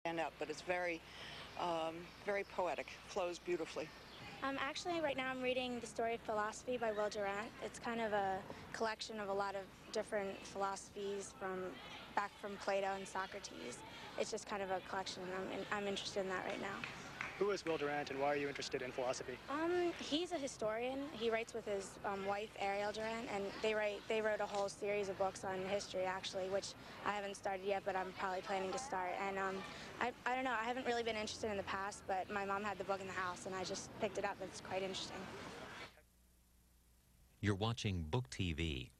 stand up, but it's very, very poetic, flows beautifully. Actually, right now I'm reading The Story of Philosophy by Will Durant. It's kind of a collection of a lot of different philosophies back from Plato and Socrates. It's just kind of a collection, and I'm interested in that right now. Who is Will Durant, and why are you interested in philosophy? He's a historian. He writes with his wife, Ariel Durant, and they wrote a whole series of books on history, actually, which I haven't started yet, but I'm probably planning to start. And I don't know, I haven't really been interested in the past, but my mom had the book in the house, and I just picked it up. It's quite interesting. You're watching Book TV.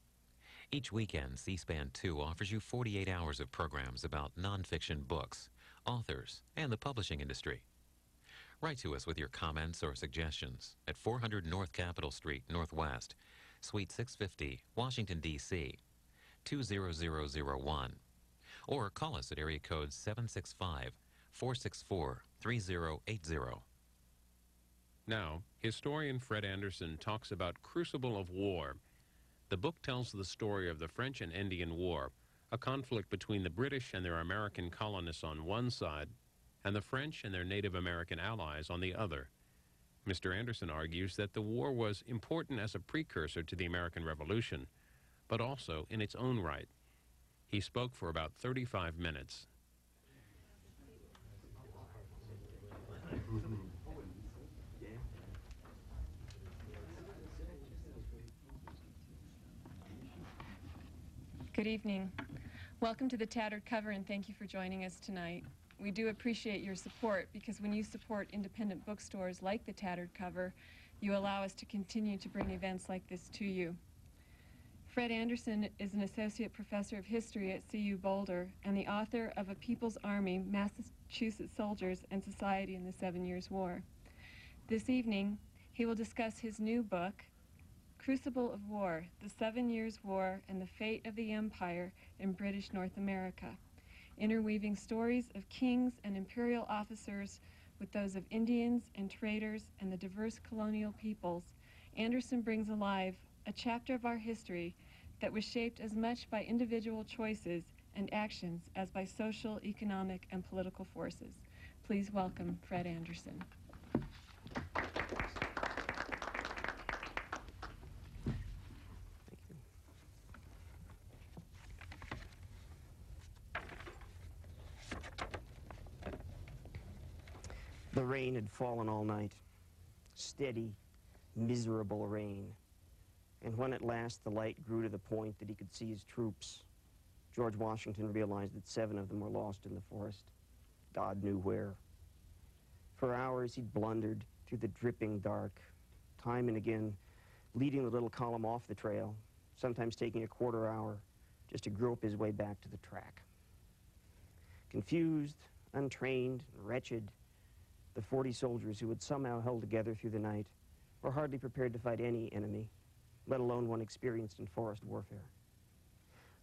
Each weekend, C-SPAN 2 offers you 48 hours of programs about nonfiction books, authors, and the publishing industry. Write to us with your comments or suggestions at 400 North Capitol Street, Northwest, Suite 650, Washington, D.C., 20001. Or call us at area code 765-464-3080. Now, historian Fred Anderson talks about Crucible of War. The book tells the story of the French and Indian War, a conflict between the British and their American colonists on one side, and the French and their Native American allies on the other. Mr. Anderson argues that the war was important as a precursor to the American Revolution, but also in its own right. He spoke for about 35 minutes. Good evening. Welcome to the Tattered Cover, and thank you for joining us tonight. We do appreciate your support, because when you support independent bookstores like the Tattered Cover, you allow us to continue to bring events like this to you. Fred Anderson is an associate professor of history at CU Boulder and the author of A People's Army, Massachusetts Soldiers and Society in the 7 Years' War. This evening, he will discuss his new book, Crucible of War, The 7 Years' War and the Fate of the Empire in British North America, interweaving stories of kings and imperial officers with those of Indians and traders and the diverse colonial peoples. Anderson brings alive a chapter of our history that was shaped as much by individual choices and actions as by social, economic, and political forces. Please welcome Fred Anderson. The rain had fallen all night. Steady, miserable rain. And when at last the light grew to the point that he could see his troops, George Washington realized that 7 of them were lost in the forest. God knew where. For hours he'd blundered through the dripping dark, time and again leading the little column off the trail, sometimes taking a quarter hour just to grope his way back to the track. Confused, untrained, and wretched, the 40 soldiers who had somehow held together through the night were hardly prepared to fight any enemy, let alone one experienced in forest warfare.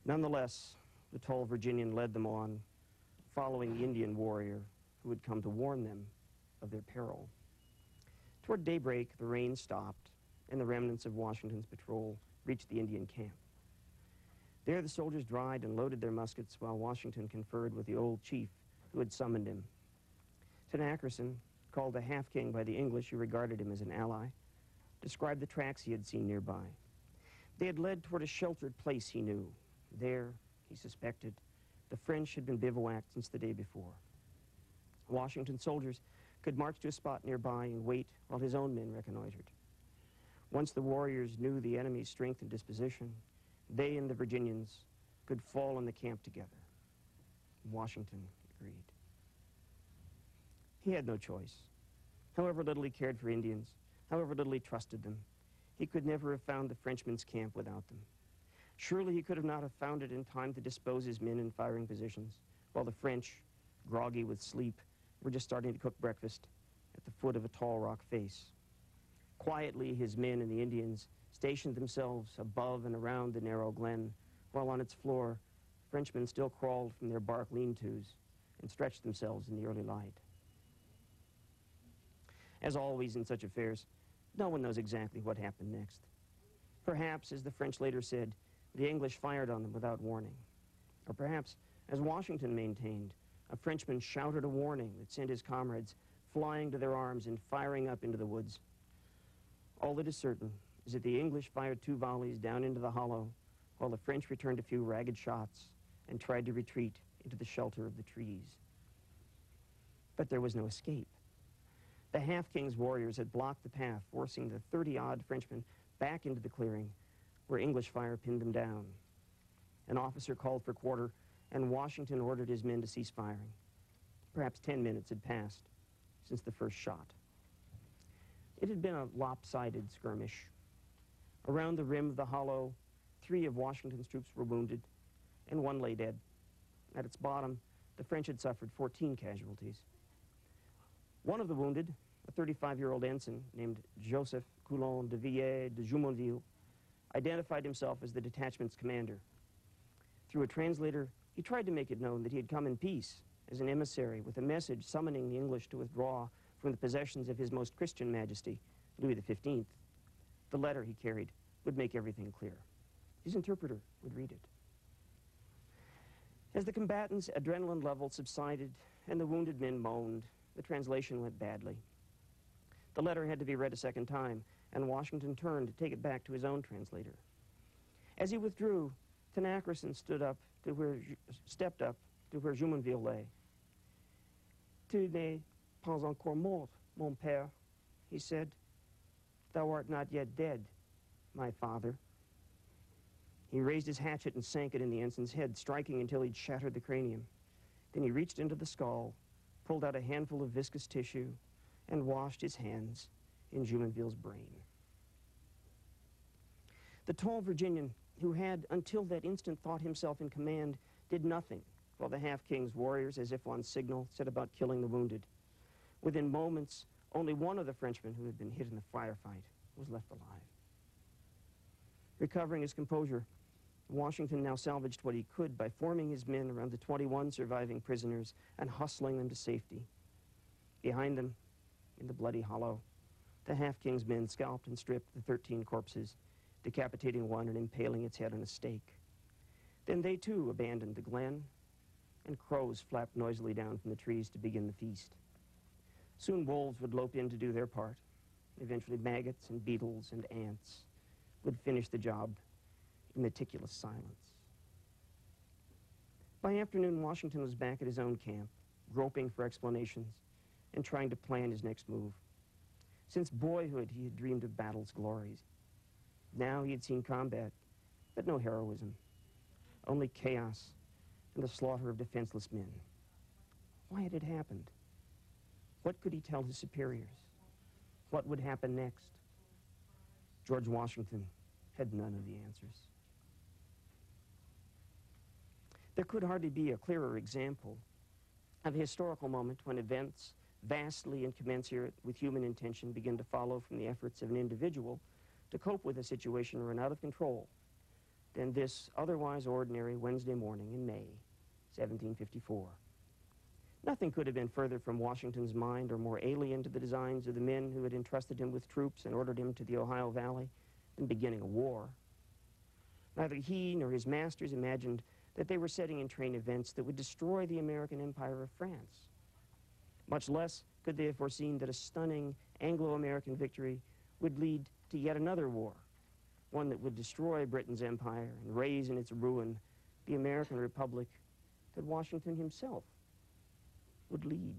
Nonetheless, the tall Virginian led them on, following the Indian warrior who had come to warn them of their peril. Toward daybreak, the rain stopped, and the remnants of Washington's patrol reached the Indian camp. There the soldiers dried and loaded their muskets while Washington conferred with the old chief who had summoned him. Tenackerson, called a half-king by the English who regarded him as an ally, described the tracks he had seen nearby. They had led toward a sheltered place he knew. There, he suspected, the French had been bivouacked since the day before. Washington's soldiers could march to a spot nearby and wait while his own men reconnoitered. Once the warriors knew the enemy's strength and disposition, they and the Virginians could fall on the camp together. Washington agreed. He had no choice. However little he cared for Indians, however little he trusted them, he could never have found the Frenchmen's camp without them. Surely he could have not have found it in time to dispose his men in firing positions, while the French, groggy with sleep, were just starting to cook breakfast at the foot of a tall rock face. Quietly, his men and the Indians stationed themselves above and around the narrow glen, while on its floor, Frenchmen still crawled from their bark lean-tos and stretched themselves in the early light. As always in such affairs, no one knows exactly what happened next. Perhaps, as the French later said, the English fired on them without warning. Or perhaps, as Washington maintained, A Frenchman shouted a warning that sent his comrades flying to their arms and firing up into the woods. All that is certain is that the English fired 2 volleys down into the hollow, while the French returned a few ragged shots and tried to retreat into the shelter of the trees. But there was no escape. The Half-King's warriors had blocked the path, forcing the 30-odd Frenchmen back into the clearing, where English fire pinned them down. An officer called for quarter, and Washington ordered his men to cease firing. Perhaps 10 minutes had passed since the first shot. It had been a lopsided skirmish. Around the rim of the hollow, 3 of Washington's troops were wounded, and 1 lay dead. At its bottom, the French had suffered 14 casualties. One of the wounded, a 35-year-old ensign named Joseph Coulon de Villiers de Jumonville, identified himself as the detachment's commander. Through a translator, he tried to make it known that he had come in peace as an emissary with a message summoning the English to withdraw from the possessions of His Most Christian Majesty, Louis XV. The letter he carried would make everything clear. His interpreter would read it. As the combatants' adrenaline level subsided and the wounded men moaned, the translation went badly. The letter had to be read a second time, and Washington turned to take it back to his own translator. As he withdrew, Tenackerson stepped up to where Jumonville lay. Tu n'es pas encore mort, mon père, he said. Thou art not yet dead, my father. He raised his hatchet and sank it in the ensign's head, striking until he'd shattered the cranium. Then he reached into the skull, pulled out a handful of viscous tissue, and washed his hands in Jumonville's brain. The tall Virginian, who had until that instant thought himself in command, did nothing, while the Half-King's warriors, as if on signal, set about killing the wounded. Within moments, only one of the Frenchmen who had been hit in the firefight was left alive. Recovering his composure, Washington now salvaged what he could by forming his men around the 21 surviving prisoners and hustling them to safety. Behind them, in the bloody hollow, the Half-King's men scalped and stripped the 13 corpses, decapitating one and impaling its head on a stake. Then they too abandoned the glen, and crows flapped noisily down from the trees to begin the feast. Soon wolves would lope in to do their part. Eventually maggots and beetles and ants would finish the job in meticulous silence. By afternoon, Washington was back at his own camp, groping for explanations and trying to plan his next move. Since boyhood, he had dreamed of battle's glories. Now he had seen combat, but no heroism, only chaos and the slaughter of defenseless men. Why had it happened? What could he tell his superiors? What would happen next? George Washington had none of the answers. There could hardly be a clearer example of a historical moment when events vastly incommensurate with human intention begin to follow from the efforts of an individual to cope with a situation run out of control than this otherwise ordinary Wednesday morning in May, 1754. Nothing could have been further from Washington's mind or more alien to the designs of the men who had entrusted him with troops and ordered him to the Ohio Valley than beginning a war. Neither he nor his masters imagined that they were setting in train events that would destroy the American Empire of France. Much less could they have foreseen that a stunning Anglo-American victory would lead to yet another war, one that would destroy Britain's empire and raise in its ruin the American Republic that Washington himself would lead.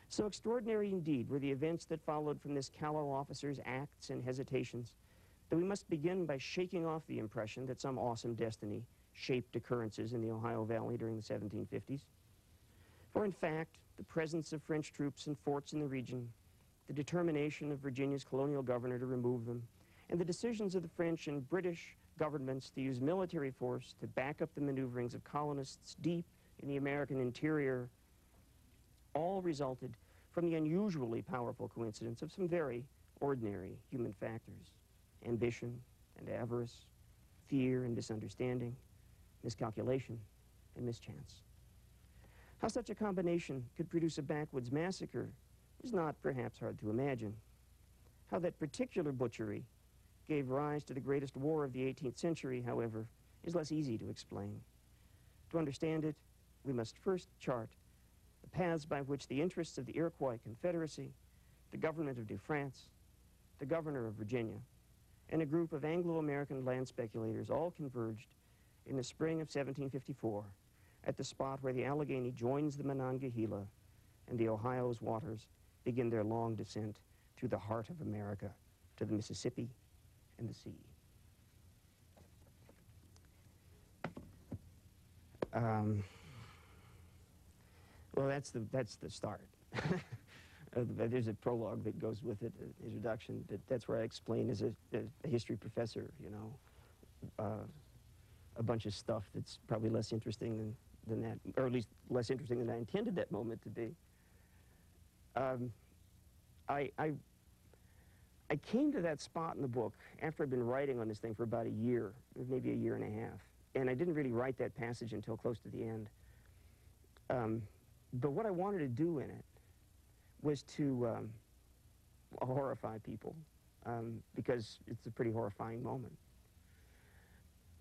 So extraordinary indeed were the events that followed from this callow officer's acts and hesitations that we must begin by shaking off the impression that some awesome destiny shaped occurrences in the Ohio Valley during the 1750s. For in fact, the presence of French troops and forts in the region, the determination of Virginia's colonial governor to remove them, and the decisions of the French and British governments to use military force to back up the maneuverings of colonists deep in the American interior, all resulted from the unusually powerful coincidence of some very ordinary human factors: ambition and avarice, fear and misunderstanding, miscalculation and mischance. How such a combination could produce a backwoods massacre is not perhaps hard to imagine. How that particular butchery gave rise to the greatest war of the 18th century, however, is less easy to explain. To understand it, we must first chart the paths by which the interests of the Iroquois Confederacy, the government of New France, the governor of Virginia, and a group of Anglo-American land speculators all converged in the spring of 1754 at the spot where the Allegheny joins the Monongahela and the Ohio's waters begin their long descent to the heart of America, to the Mississippi and the sea. Well, that's the start. There's a prologue that goes with it, an introduction. That's where I explain as a history professor, you know, a bunch of stuff that's probably less interesting than that, or at least less interesting than I intended that moment to be. I came to that spot in the book after I'd been writing on this thing for about a year, maybe a year and a half, and I didn't really write that passage until close to the end. But what I wanted to do in it was to horrify people, because it's a pretty horrifying moment.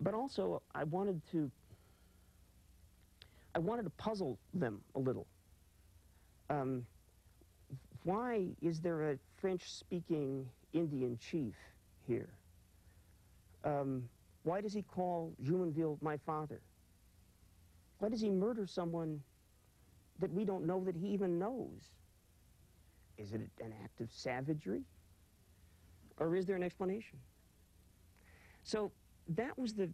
But also, I wanted to puzzle them a little. Why is there a French-speaking Indian chief here? Why does he call Jumonville my father? Why does he murder someone that we don't know that he even knows? Is it an act of savagery? Or is there an explanation? So that was the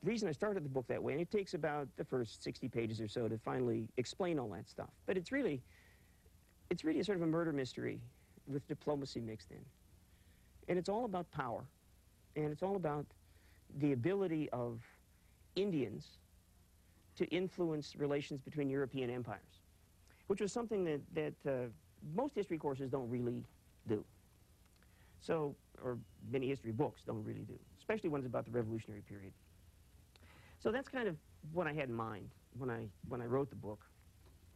reason I started the book that way, and it takes about the first 60 pages or so to finally explain all that stuff. But it's really a sort of a murder mystery with diplomacy mixed in. And it's all about power, and it's all about the ability of Indians to influence relations between European empires, which was something that most history courses don't really do. So, or many history books don't really do, especially ones about the Revolutionary period. So that's kind of what I had in mind when I wrote the book.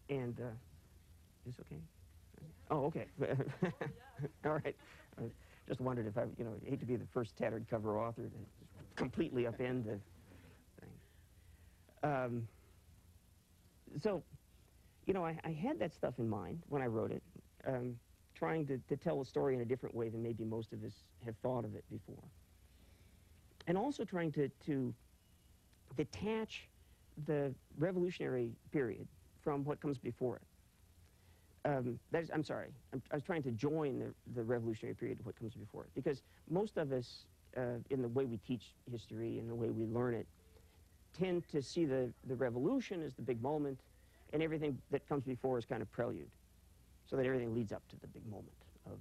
And is this okay? Oh, okay. All right. I just wondered if I hate to be the first tattered cover author to completely upend the thing. So, I had that stuff in mind when I wrote it, trying to tell a story in a different way than maybe most of us have thought of it before. And also trying to detach the Revolutionary period from what comes before it. I'm sorry, I was trying to join the Revolutionary period to what comes before it, because most of us, in the way we teach history and the way we learn it, tend to see the Revolution as the big moment, and everything that comes before is kind of prelude, so that everything leads up to the big moment of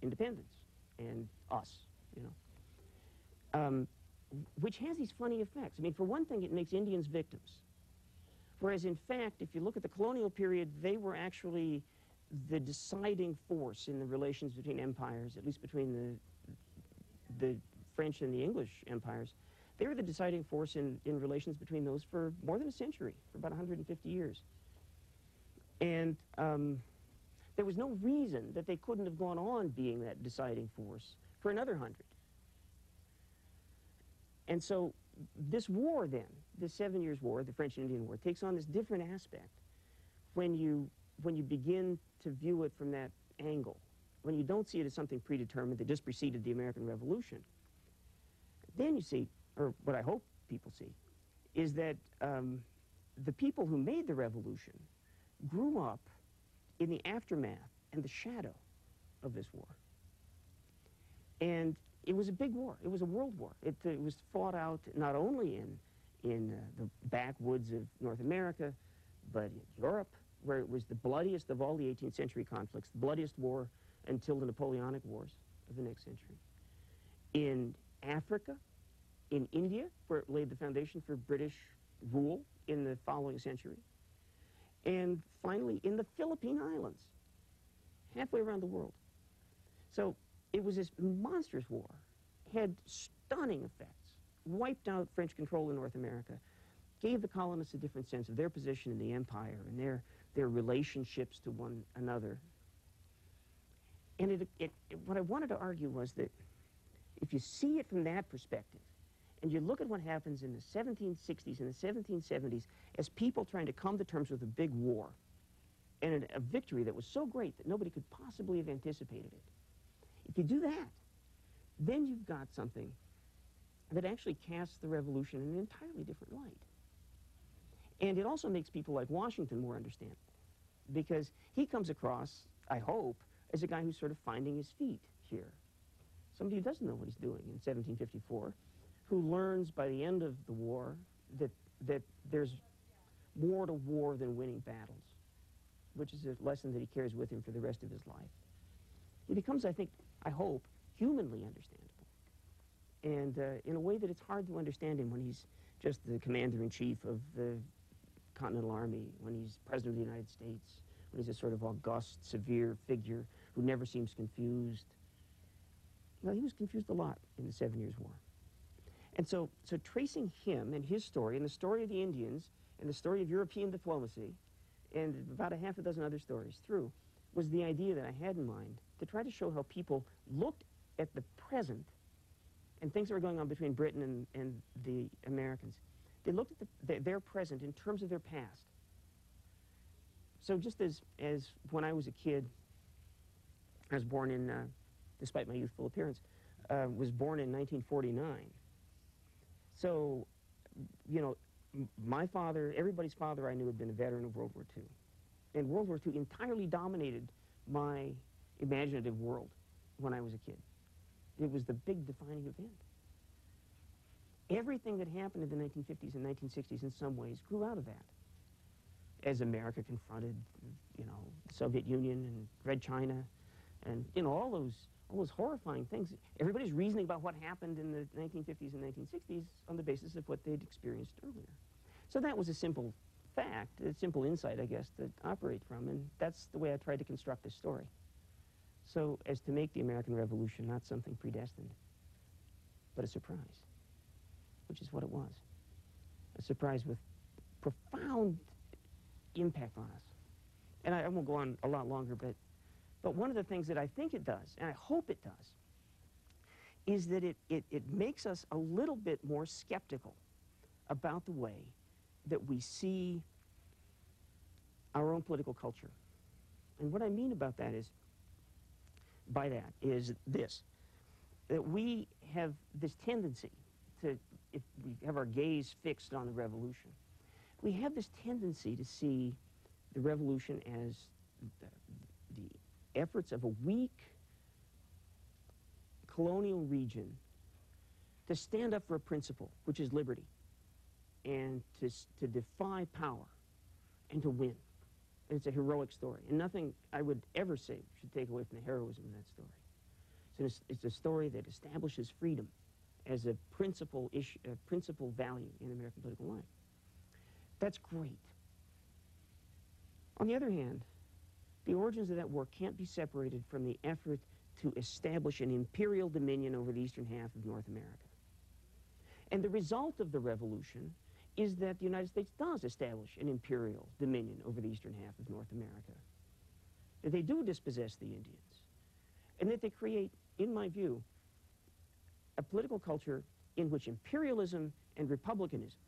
independence and us, which has these funny effects. I mean, for one thing, it makes Indians victims. Whereas, in fact, if you look at the colonial period, they were actually the deciding force in the relations between empires, at least between the French and the English empires. They were the deciding force in relations between those for more than a century, for about 150 years. And there was no reason that they couldn't have gone on being that deciding force for another 100. And so this war then, the 7 Years' War, the French and Indian War, takes on this different aspect when you begin to view it from that angle, when you don't see it as something predetermined that just preceded the American Revolution. Then you see, or what I hope people see, is that the people who made the revolution grew up in the aftermath and the shadow of this war. And it was a big war. It was a world war. It was fought out not only in the backwoods of North America, but in Europe, where it was the bloodiest of all the 18th century conflicts, the bloodiest war until the Napoleonic Wars of the next century. In Africa, in India, where it laid the foundation for British rule in the following century, and finally in the Philippine Islands, halfway around the world. So it was this monstrous war, had stunning effects, wiped out French control in North America, gave the colonists a different sense of their position in the empire and their relationships to one another. And what I wanted to argue was that if you see it from that perspective, and you look at what happens in the 1760s and the 1770s as people trying to come to terms with a big war and a victory that was so great that nobody could possibly have anticipated it. If you do that, then you've got something that actually casts the revolution in an entirely different light. And it also makes people like Washington more understandable, because he comes across, I hope, as a guy who's sort of finding his feet here. Somebody who doesn't know what he's doing in 1754, who learns by the end of the war that there's more to war than winning battles, which is a lesson that he carries with him for the rest of his life. He becomes, I think, I hope, humanly understandable. And in a way that it's hard to understand him when he's just the commander-in-chief of the Continental Army, when he's president of the United States, when he's a sort of august, severe figure who never seems confused. Well, he was confused a lot in the 7 Years' War. And so tracing him and his story, and the story of the Indians, and the story of European diplomacy, and about a half a dozen other stories through, was the idea that I had in mind to try to show how people looked at the present and things that were going on between Britain and the Americans. They looked at their present in terms of their past. So just as when I was a kid, I was born in, despite my youthful appearance, was born in 1949. So, you know, my father, everybody's father I knew had been a veteran of World War II. And World War II entirely dominated my imaginative world when I was a kid. It was the big defining event. Everything that happened in the 1950s and 1960s in some ways grew out of that. As America confronted, you know, the Soviet Union and Red China and, you know, all those horrifying things. Everybody's reasoning about what happened in the 1950s and 1960s on the basis of what they'd experienced earlier. So that was a simple fact, a simple insight, I guess, to operate from, and that's the way I tried to construct this story. So as to make the American Revolution not something predestined, but a surprise, which is what it was. A surprise with profound impact on us. And I won't go on a lot longer, but one of the things that I think it does, and I hope it does, is that it makes us a little bit more skeptical about the way that we see our own political culture. And what I mean about that is, by that, is this, that we have this tendency to, if we have our gaze fixed on the revolution, we have this tendency to see the revolution as the efforts of a weak colonial region to stand up for a principle, which is liberty, and to defy power and to win. And it's a heroic story. And nothing I would ever say should take away from the heroism in that story. So it's a story that establishes freedom as a principal issue, a principal value in American political life. That's great. On the other hand, the origins of that war can't be separated from the effort to establish an imperial dominion over the eastern half of North America. And the result of the revolution is that the United States does establish an imperial dominion over the eastern half of North America. That they do dispossess the Indians. And that they create, in my view, a political culture in which imperialism and republicanism,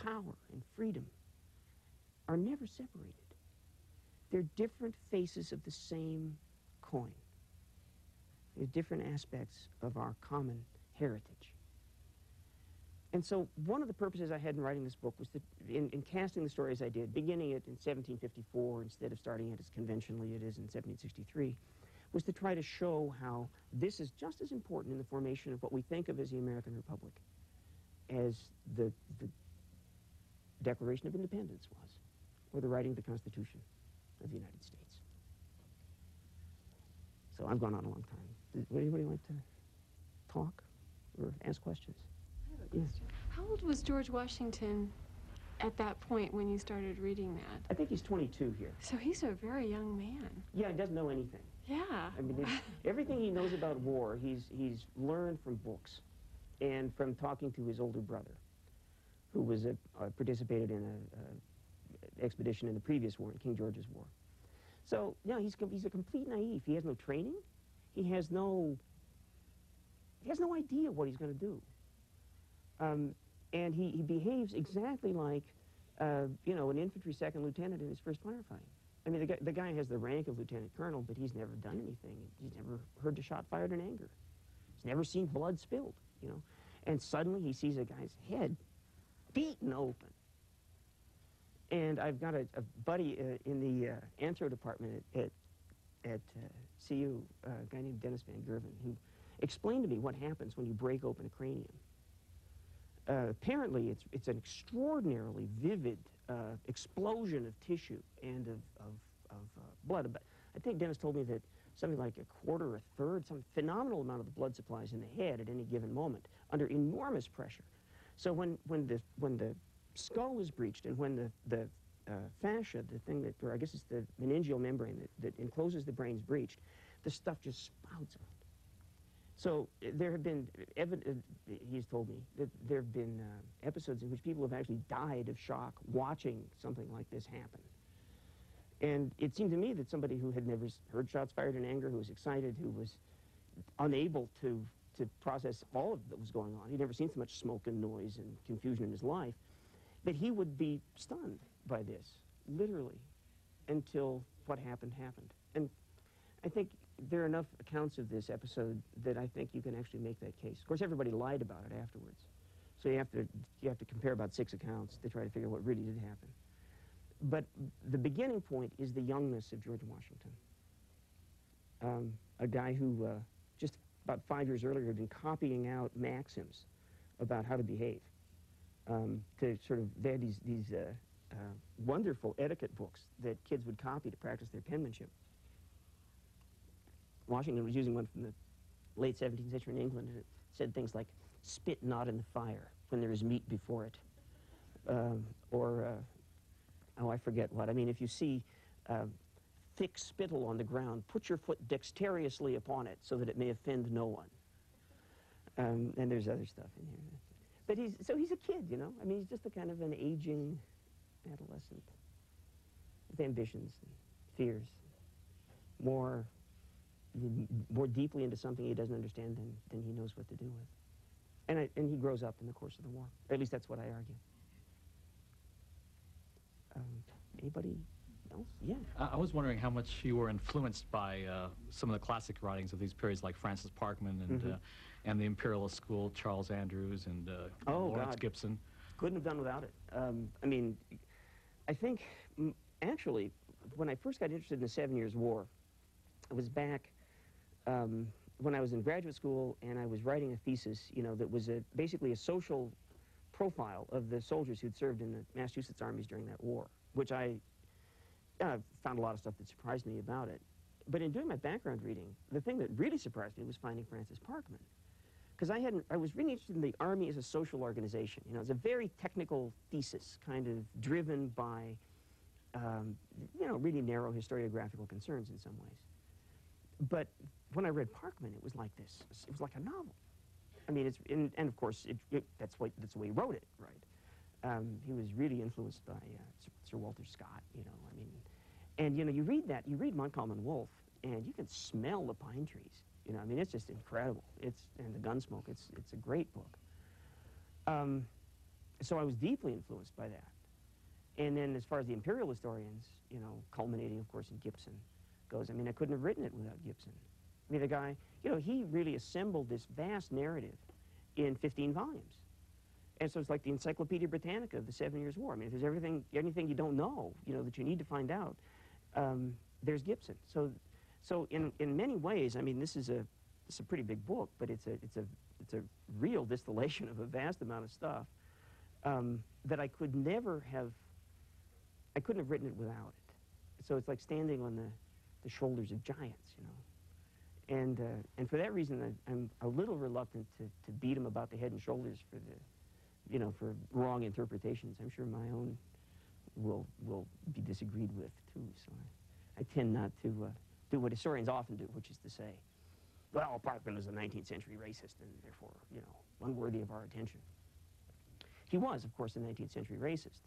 power and freedom, are never separated. They're different faces of the same coin. They're different aspects of our common heritage. And so one of the purposes I had in writing this book was to, in casting the story as I did, beginning it in 1754 instead of starting it as conventionally it is in 1763, was to try to show how this is just as important in the formation of what we think of as the American Republic as the Declaration of Independence was, or the writing of the Constitution of the United States. So I've gone on a long time. Would anybody like to talk or ask questions? I have a question. How old was George Washington at that point when you started reading that? I think he's 22 here. So he's a very young man. Yeah, he doesn't know anything. Yeah. I mean, everything he knows about war, he's learned from books and from talking to his older brother, who was participated in an expedition in the previous war, in King George's War. So, yeah, he's a complete naive. He has no training. He has no idea what he's going to do. And he behaves exactly like, you know, an infantry second lieutenant in his first firefight. I mean, the guy has the rank of lieutenant colonel, but he's never done anything. He's never heard a shot fired in anger. He's never seen blood spilled, you know. And suddenly he sees a guy's head beaten open. And I've got a buddy in the anthro department at CU, a guy named Dennis Van Gerven, who explained to me what happens when you break open a cranium. Apparently, it's an extraordinarily vivid explosion of tissue and of blood. But I think Dennis told me that something like a quarter or a third, some phenomenal amount of the blood supply is in the head at any given moment under enormous pressure. So when the skull is breached and when the fascia, the thing that, or I guess it's the meningeal membrane that encloses the brain is breached, the stuff just spouts out. So there have been, he's told me, that there have been episodes in which people have actually died of shock watching something like this happen. And it seemed to me that somebody who had never heard shots fired in anger, who was excited, who was unable to process all of that was going on, he'd never seen so much smoke and noise and confusion in his life, that he would be stunned by this, literally, until what happened happened. And I think there are enough accounts of this episode that I think you can actually make that case. Of course, everybody lied about it afterwards. So you have to compare about 6 accounts to try to figure out what really did happen. But the beginning point is the youngness of George Washington. A guy who just about 5 years earlier had been copying out maxims about how to behave. To sort of, they had these wonderful etiquette books that kids would copy to practice their penmanship. Washington was using one from the late 17th century in England, and it said things like, "Spit not in the fire when there is meat before it." Oh, I forget what. I mean, if you see thick spittle on the ground, put your foot dexterously upon it so that it may offend no one. And there's other stuff in here. But he's a kid, you know? I mean, he's just a kind of an aging adolescent with ambitions and fears. More deeply into something he doesn't understand than he knows what to do with. And he grows up in the course of the war. Or at least that's what I argue. Anybody else? Yeah. I was wondering how much you were influenced by some of the classic writings of these periods, like Francis Parkman and the Imperialist School, Charles Andrews and Lawrence Gibson. Couldn't have done without it. I mean, I think, actually, when I first got interested in the 7 Years' War, I was back when I was in graduate school, and I was writing a thesis, you know, that was basically a social profile of the soldiers who'd served in the Massachusetts armies during that war, which I found a lot of stuff that surprised me about it. But in doing my background reading, the thing that really surprised me was finding Francis Parkman. Because I was really interested in the Army as a social organization. You know, it's a very technical thesis, kind of driven by, you know, really narrow historiographical concerns in some ways. But when I read Parkman, it was like this. It was like a novel. I mean, and of course, that's the way he wrote it, right? He was really influenced by Sir Walter Scott, you know. I mean, and you know, you read Montcalm and Wolfe, and you can smell the pine trees. You know, I mean, it's just incredible. And the Gunsmoke. It's a great book. So I was deeply influenced by that. And then, as far as the imperial historians, you know, culminating, of course, in Gibson goes. I mean, I couldn't have written it without Gibson. I mean, the guy, you know, he really assembled this vast narrative in 15 volumes. And so it's like the Encyclopedia Britannica of the 7 Years' War. I mean, if there's anything you don't know, you know, that you need to find out, there's Gibson. So in many ways, I mean, this is a pretty big book, but it's a real distillation of a vast amount of stuff that I couldn't have written it without it. So it's like standing on the shoulders of giants, you know. And for that reason, I'm a little reluctant to beat him about the head and shoulders for for wrong interpretations. I'm sure my own will be disagreed with too. So I tend not to do what historians often do, which is to say, well, Parkman was a 19th century racist and therefore, you know, unworthy of our attention. He was, of course, a 19th century racist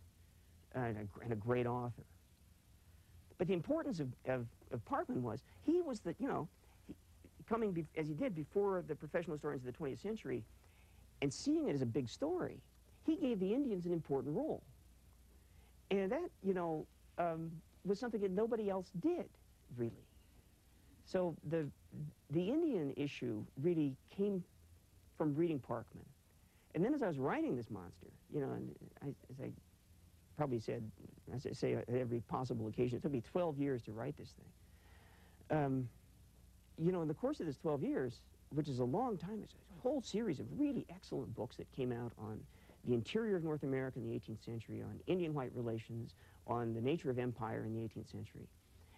and a great author. But the importance of Parkman was, he was the, you know, coming as he did before the professional historians of the 20th century, and seeing it as a big story, he gave the Indians an important role. And that, you know, was something that nobody else did, really. So the Indian issue really came from reading Parkman. And then as I was writing this monster, you know, and as I probably said, as I say at every possible occasion, it took me 12 years to write this thing. You know, in the course of this 12 years, which is a long time, it's a whole series of really excellent books that came out on the interior of North America in the 18th century, on Indian-white relations, on the nature of empire in the 18th century.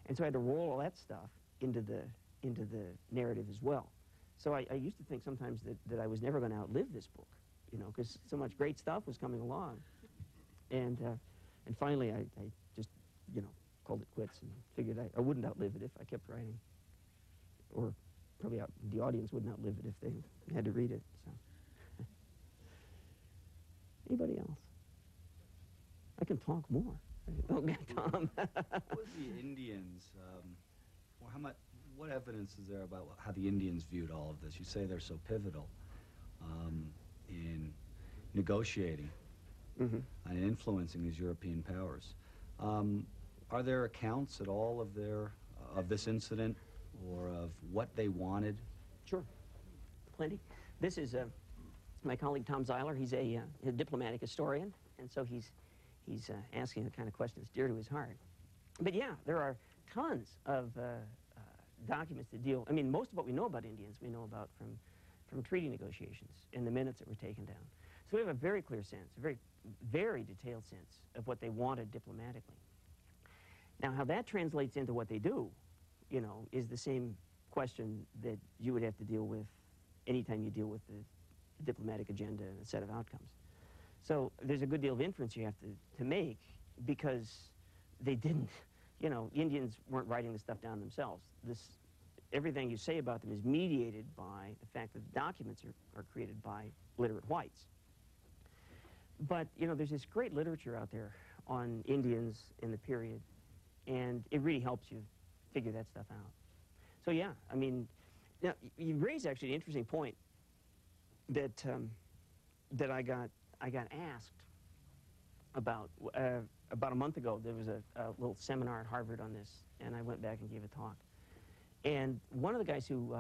And so I had to roll all that stuff into the narrative as well. So I used to think sometimes that I was never going to outlive this book, you know, because so much great stuff was coming along. And finally, I just, you know, called it quits and figured I wouldn't outlive it if I kept writing. Or probably the audience wouldn't outlive it if they had to read it. So, anybody else? I can talk more. Okay, Tom. What was the Indians? Or what evidence is there about how the Indians viewed all of this? You say they're so pivotal in negotiating and influencing these European powers. Are there accounts at all of this incident or of what they wanted? Sure, plenty. This is my colleague Tom Saylor. He's a diplomatic historian, and so he's asking the kind of questions dear to his heart. But yeah, there are tons of documents that deal. I mean, most of what we know about Indians we know about from treaty negotiations and the minutes that were taken down. So we have a very clear sense, a very, very detailed sense of what they wanted diplomatically. Now, how that translates into what they do, you know, is the same question that you would have to deal with anytime you deal with the diplomatic agenda and a set of outcomes. So there's a good deal of inference you have to make because they didn't, you know, Indians weren't writing this stuff down themselves. Everything you say about them is mediated by the fact that the documents are created by literate whites. But, you know, there's this great literature out there on Indians in the period, and it really helps you figure that stuff out. So yeah, I mean, now you raise actually an interesting point that that I got asked about a month ago. There was a little seminar at Harvard on this, and I went back and gave a talk. And one of the guys who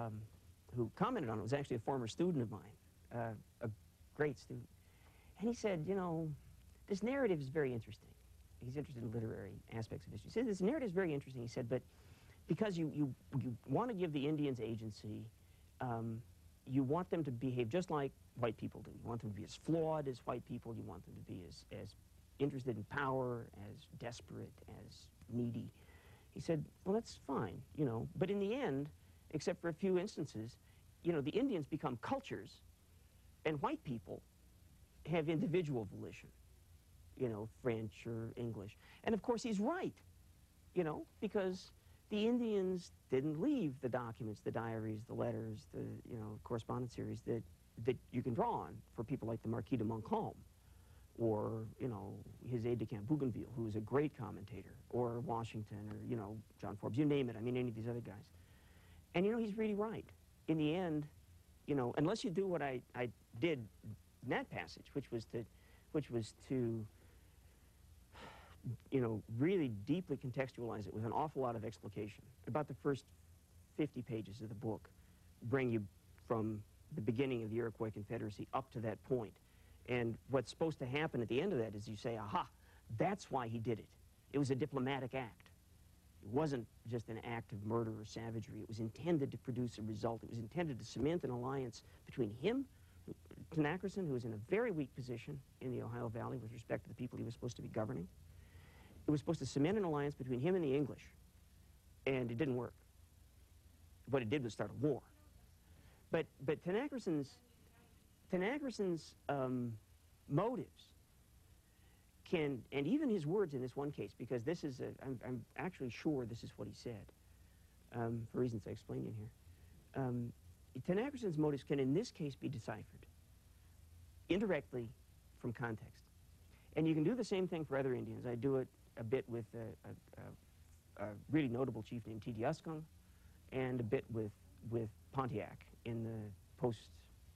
commented on it was actually a former student of mine, a great student. And he said, you know, this narrative is very interesting. He's interested in literary aspects of history. He said, this narrative is very interesting. He said, but because you want to give the Indians agency, you want them to behave just like white people do. You want them to be as flawed as white people. You want them to be as interested in power, as desperate, as needy. He said, well, that's fine, you know. But in the end, except for a few instances, you know, the Indians become cultures, and white people have individual volition, you know, French or English. And of course, he's right, you know, because the Indians didn't leave the documents, the diaries, the letters, the, you know, correspondence series that you can draw on for people like the Marquis de Montcalm, or, you know, his aide-de-camp Bougainville, who was a great commentator, or Washington, or, you know, John Forbes, you name it. I mean, any of these other guys. And, you know, he's really right. In the end, you know, unless you do what I did in that passage, which was to, you know, really deeply contextualize it with an awful lot of explication. About the first 50 pages of the book bring you from the beginning of the Iroquois Confederacy up to that point. And what's supposed to happen at the end of that is you say, aha, that's why he did it. It was a diplomatic act. It wasn't just an act of murder or savagery. It was intended to produce a result. It was intended to cement an alliance between him, Tenackerson, who was in a very weak position in the Ohio Valley with respect to the people he was supposed to be governing. It was supposed to cement an alliance between him and the English, and it didn't work. What it did was start a war. But Tenackerson's motives can, and even his words in this one case, because this is I'm actually sure this is what he said, for reasons I explained in here. Tenackerson's motives can, in this case, be deciphered indirectly from context. And you can do the same thing for other Indians. I do it a bit with a really notable chief named T.D. Uskung, and a bit with Pontiac in the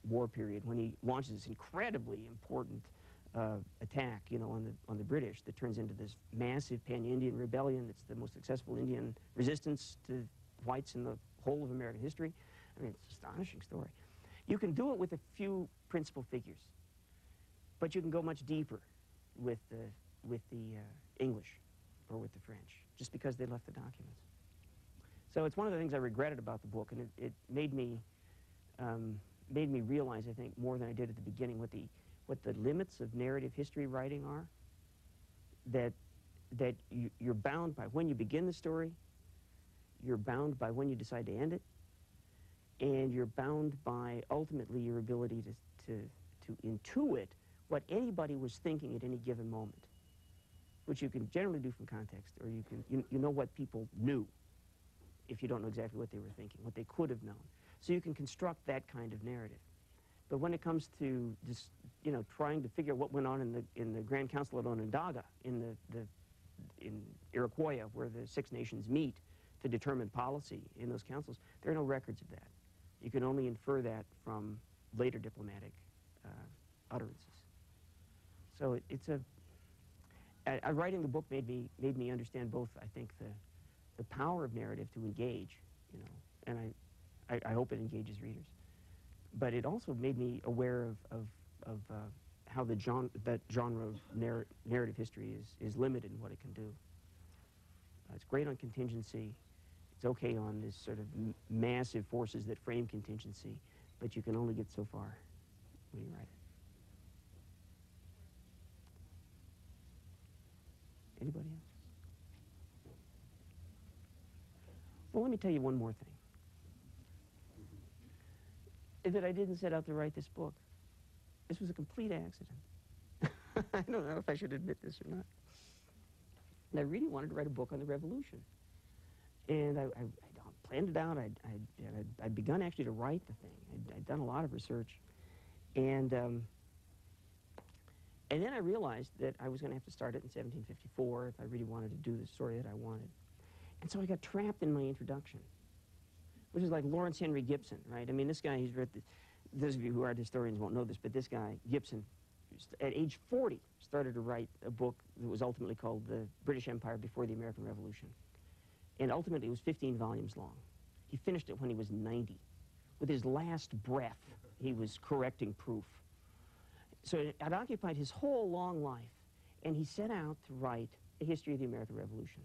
war period, when he launches this incredibly important attack, you know, on the British that turns into this massive pan-Indian rebellion that's the most successful Indian resistance to whites in the whole of American history. I mean, it's an astonishing story. You can do it with a few principal figures, but you can go much deeper with the English or with the French, just because they left the documents. So it's one of the things I regretted about the book, and it made me realize, I think, more than I did at the beginning, what the limits of narrative history writing are. That you're bound by when you begin the story, you're bound by when you decide to end it, and you're bound by ultimately your ability to intuit what anybody was thinking at any given moment, which you can generally do from context, or you know what people knew if you don't know exactly what they were thinking, what they could have known. So you can construct that kind of narrative. But when it comes to just, you know, trying to figure out what went on in the Grand Council at Onondaga, in Iroquois, where the Six Nations meet to determine policy in those councils, there are no records of that. You can only infer that from later diplomatic utterances. So writing the book made me understand both, I think, the power of narrative to engage, you know, and I hope it engages readers. But it also made me aware of how that genre of narrative history is limited in what it can do. It's great on contingency. It's okay on this sort of massive forces that frame contingency, but you can only get so far when you write it. Anybody else? Well, let me tell you one more thing. That I didn't set out to write this book. This was a complete accident. I don't know if I should admit this or not. And I really wanted to write a book on the Revolution. And I planned it out. I'd begun actually to write the thing. I'd done a lot of research. And then I realized that I was going to have to start it in 1754 if I really wanted to do the story that I wanted. And so I got trapped in my introduction, which is like Lawrence Henry Gibson, right? I mean, this guy, he's read those of you who are historians won't know this, but this guy, Gibson, at age 40, started to write a book that was ultimately called The British Empire Before the American Revolution. And ultimately, it was 15 volumes long. He finished it when he was 90. With his last breath, he was correcting proof. So it occupied his whole long life, and he set out to write a history of the American Revolution.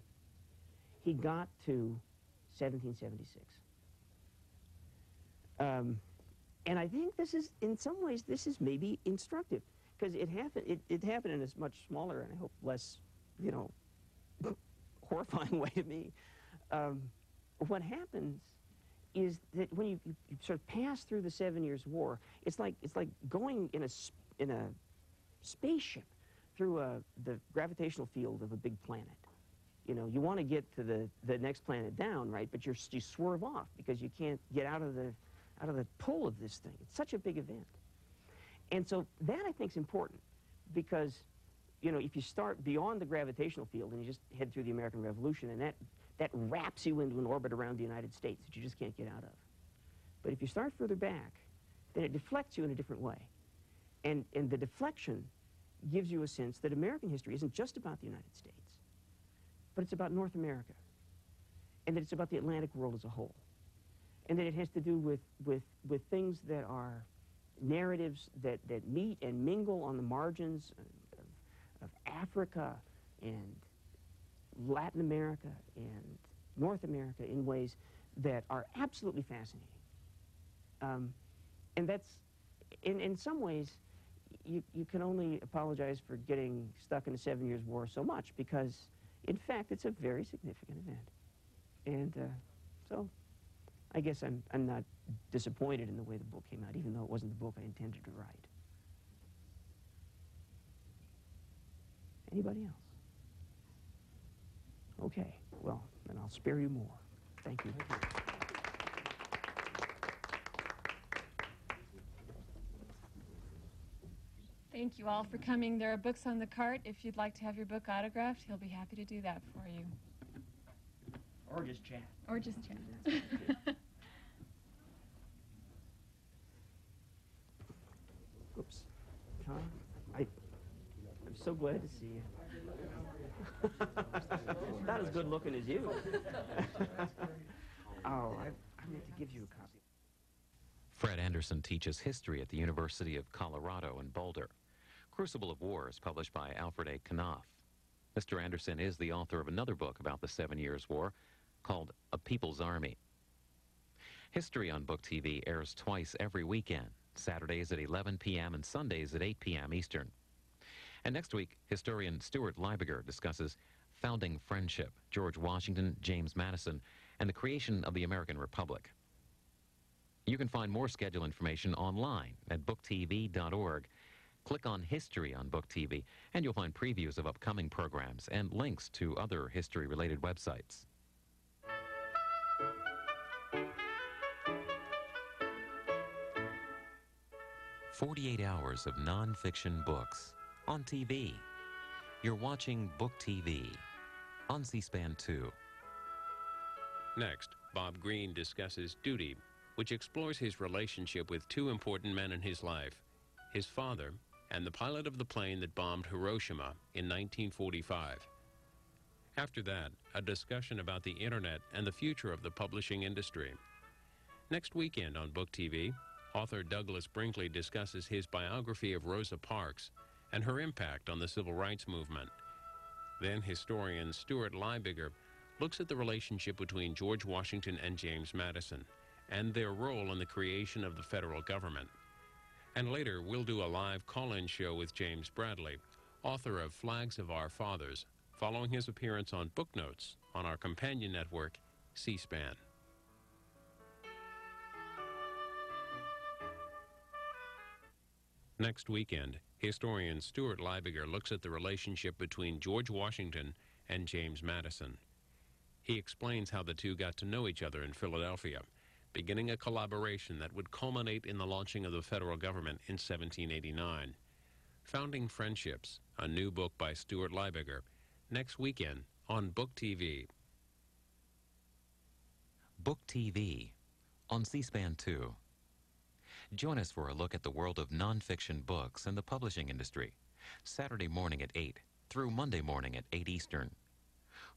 He got to 1776. And I think this is, in some ways, this is maybe instructive, because it happened in a much smaller and I hope less, you know, horrifying way to me. What happens is that when you sort of pass through the 7 Years' War, it's like going in a spaceship through the gravitational field of a big planet. You know, you want to get to the next planet down, right? But you swerve off because you can't get out of the pull of this thing. It's such a big event. And so that, I think, is important because, you know, if you start beyond the gravitational field and you just head through the American Revolution, and that wraps you into an orbit around the United States that you just can't get out of. But if you start further back, then it deflects you in a different way. And the deflection gives you a sense that American history isn't just about the United States, but it's about North America, and that it's about the Atlantic world as a whole, and that it has to do with things that are narratives that meet and mingle on the margins of Africa and Latin America and North America in ways that are absolutely fascinating. And that's, in some ways, you can only apologize for getting stuck in the 7 Years' War so much because, in fact, it's a very significant event. And so I guess I'm not disappointed in the way the book came out, even though it wasn't the book I intended to write. Anybody else? Okay, well, then I'll spare you more. Thank you. Thank you all for coming. There are books on the cart. If you'd like to have your book autographed, he'll be happy to do that for you. Or just chat. Or just chat. glad to see you. Not as good looking as you. Oh, I meant to give you a copy. Fred Anderson teaches history at the University of Colorado in Boulder. Crucible of War is published by Alfred A. Knopf. Mr. Anderson is the author of another book about the 7 Years' War called A People's Army. History on Book TV airs twice every weekend, Saturdays at 11 p.m. and Sundays at 8 p.m. Eastern. And next week, historian Stuart Leibiger discusses founding friendship, George Washington, James Madison, and the creation of the American Republic. You can find more schedule information online at booktv.org. Click on History on Book TV, and you'll find previews of upcoming programs and links to other history-related websites. "48 hours of nonfiction books on TV. You're watching Book TV on C-SPAN 2. Next, Bob Greene discusses Duty, which explores his relationship with two important men in his life, his father and the pilot of the plane that bombed Hiroshima in 1945. After that, a discussion about the Internet and the future of the publishing industry. Next weekend on Book TV, author Douglas Brinkley discusses his biography of Rosa Parks and her impact on the civil rights movement. Then historian Stuart Leibiger looks at the relationship between George Washington and James Madison and their role in the creation of the federal government. And later, we'll do a live call-in show with James Bradley, author of Flags of Our Fathers, following his appearance on Book Notes on our companion network, C-SPAN. Next weekend, historian Stuart Leibiger looks at the relationship between George Washington and James Madison. He explains how the two got to know each other in Philadelphia, beginning a collaboration that would culminate in the launching of the federal government in 1789. Founding Friendships, a new book by Stuart Leibiger, next weekend on Book TV. Book TV on C-SPAN 2. Join us for a look at the world of nonfiction books and the publishing industry, Saturday morning at 8 through Monday morning at 8 Eastern.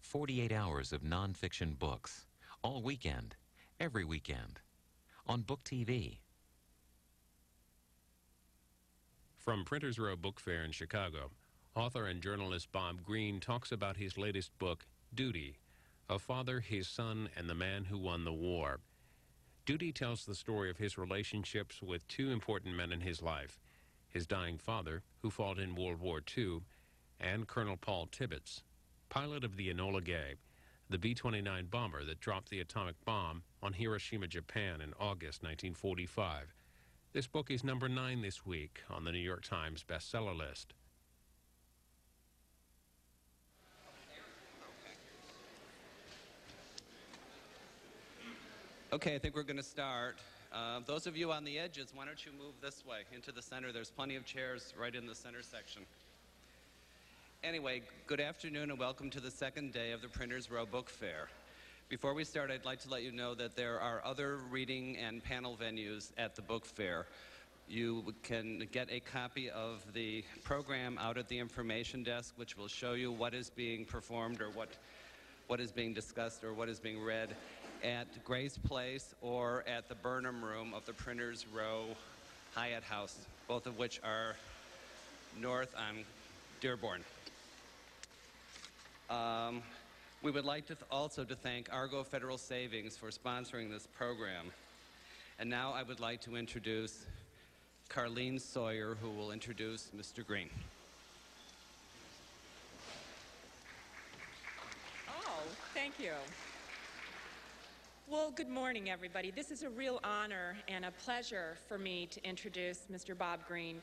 48 hours of nonfiction books, all weekend, every weekend, on Book TV. From Printers Row Book Fair in Chicago, author and journalist Bob Greene talks about his latest book, Duty, A Father, His Son, and the Man Who Won the War. Duty tells the story of his relationships with two important men in his life, his dying father, who fought in World War II, and Colonel Paul Tibbets, pilot of the Enola Gay, the B-29 bomber that dropped the atomic bomb on Hiroshima, Japan in August 1945. This book is number 9 this week on the New York Times bestseller list. Okay, I think we're going to start. Those of you on the edges, why don't you move this way into the center? There's plenty of chairs right in the center section. Anyway, good afternoon and welcome to the second day of the Printers Row Book Fair. Before we start, I'd like to let you know that there are other reading and panel venues at the book fair. You can get a copy of the program out at the information desk, which will show you what is being performed or what is being discussed or what is being read at Grace Place or at the Burnham Room of the Printers Row Hyatt House, both of which are north on Dearborn. We would like to also to thank Argo Federal Savings for sponsoring this program. And now I would like to introduce Carlene Sawyer, who will introduce Mr. Greene. Oh, thank you. Well, good morning, everybody. This is a real honor and a pleasure for me to introduce Mr. Bob Greene.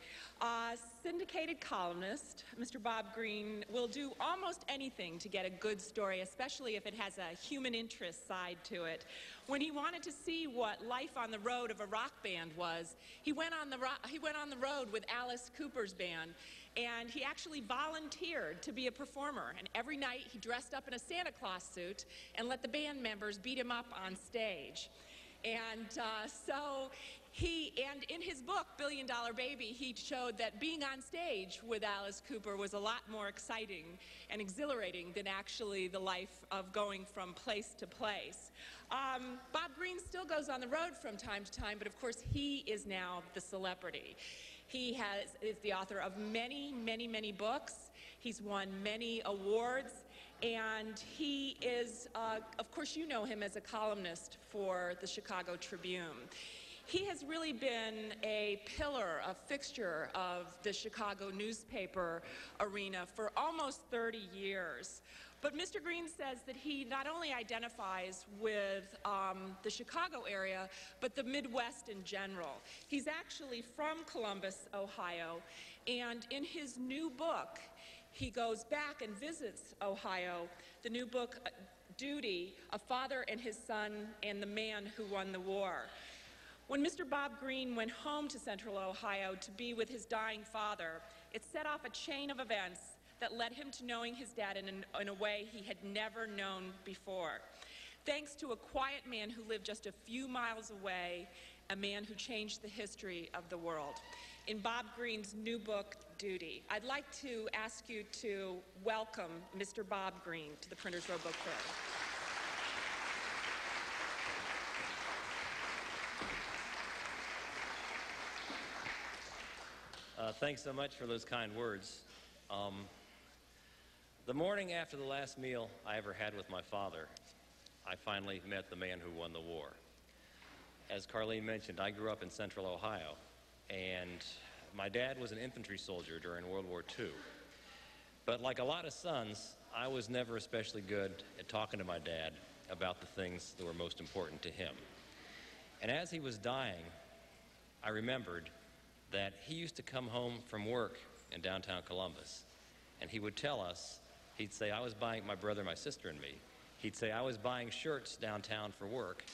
Syndicated columnist, Mr. Bob Greene will do almost anything to get a good story, especially if it has a human interest side to it. When he wanted to see what life on the road of a rock band was, he went on the road with Alice Cooper's band, and he actually volunteered to be a performer. And every night he dressed up in a Santa Claus suit and let the band members beat him up on stage. And and in his book, $1 Billion Baby, he showed that being on stage with Alice Cooper was a lot more exciting and exhilarating than actually the life of going from place to place. Bob Greene still goes on the road from time to time, but of course he is now the celebrity. He is the author of many, many, many books. He's won many awards, and he is, of course you know him as a columnist for the Chicago Tribune. He has really been a pillar, a fixture of the Chicago newspaper arena for almost 30 years. But Mr. Greene says that he not only identifies with the Chicago area, but the Midwest in general. He's actually from Columbus, Ohio, and in his new book, he goes back and visits Ohio. The new book, Duty, A Father and His Son and the Man Who Won the War. When Mr. Bob Greene went home to Central Ohio to be with his dying father, it set off a chain of events that led him to knowing his dad in a way he had never known before. Thanks to a quiet man who lived just a few miles away, a man who changed the history of the world. In Bob Greene's new book, Duty, I'd like to ask you to welcome Mr. Bob Greene to the Printers Row Book Fair. Thanks so much for those kind words. The morning after the last meal I ever had with my father, I finally met the man who won the war. As Carlene mentioned, I grew up in Central Ohio, and my dad was an infantry soldier during World War II. But like a lot of sons, I was never especially good at talking to my dad about the things that were most important to him. And as he was dying, I remembered that he used to come home from work in downtown Columbus, and he would tell us, he'd say, I was buying, my brother, my sister, and me, he'd say, I was buying shirts downtown for work,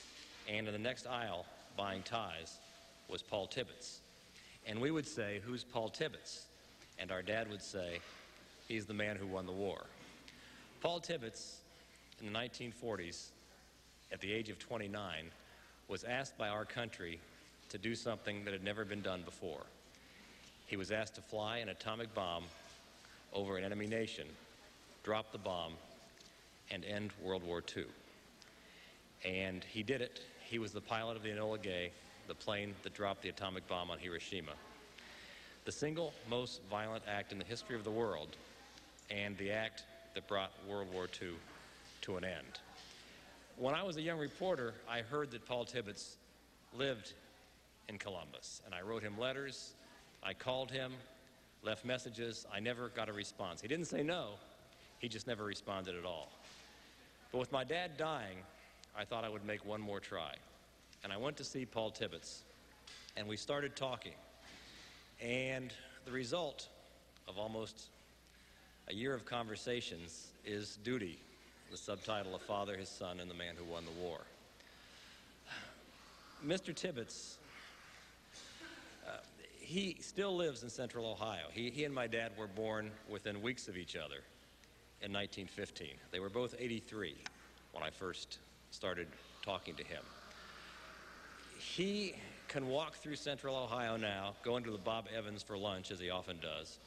and in the next aisle, buying ties, was Paul Tibbets. And we would say, who's Paul Tibbets? And our dad would say, he's the man who won the war. Paul Tibbets, in the 1940s, at the age of 29, was asked by our country to do something that had never been done before. He was asked to fly an atomic bomb over an enemy nation, drop the bomb, and end World War II. And he did it. He was the pilot of the Enola Gay, the plane that dropped the atomic bomb on Hiroshima. The single most violent act in the history of the world, and the act that brought World War II to an end. When I was a young reporter, I heard that Paul Tibbets lived in Columbus, and I wrote him letters, I called him, left messages. I never got a response. He didn't say no, he just never responded at all. But with my dad dying, I thought I would make one more try. And I went to see Paul Tibbets, and we started talking. And the result of almost a year of conversations is Duty, the subtitle of Father, His Son, and the Man Who Won the War. Mr. Tibbets, he still lives in Central Ohio. He and my dad were born within weeks of each other in 1915. They were both 83 when I first started talking to him. He can walk through Central Ohio now, go into the Bob Evans for lunch, as he often does,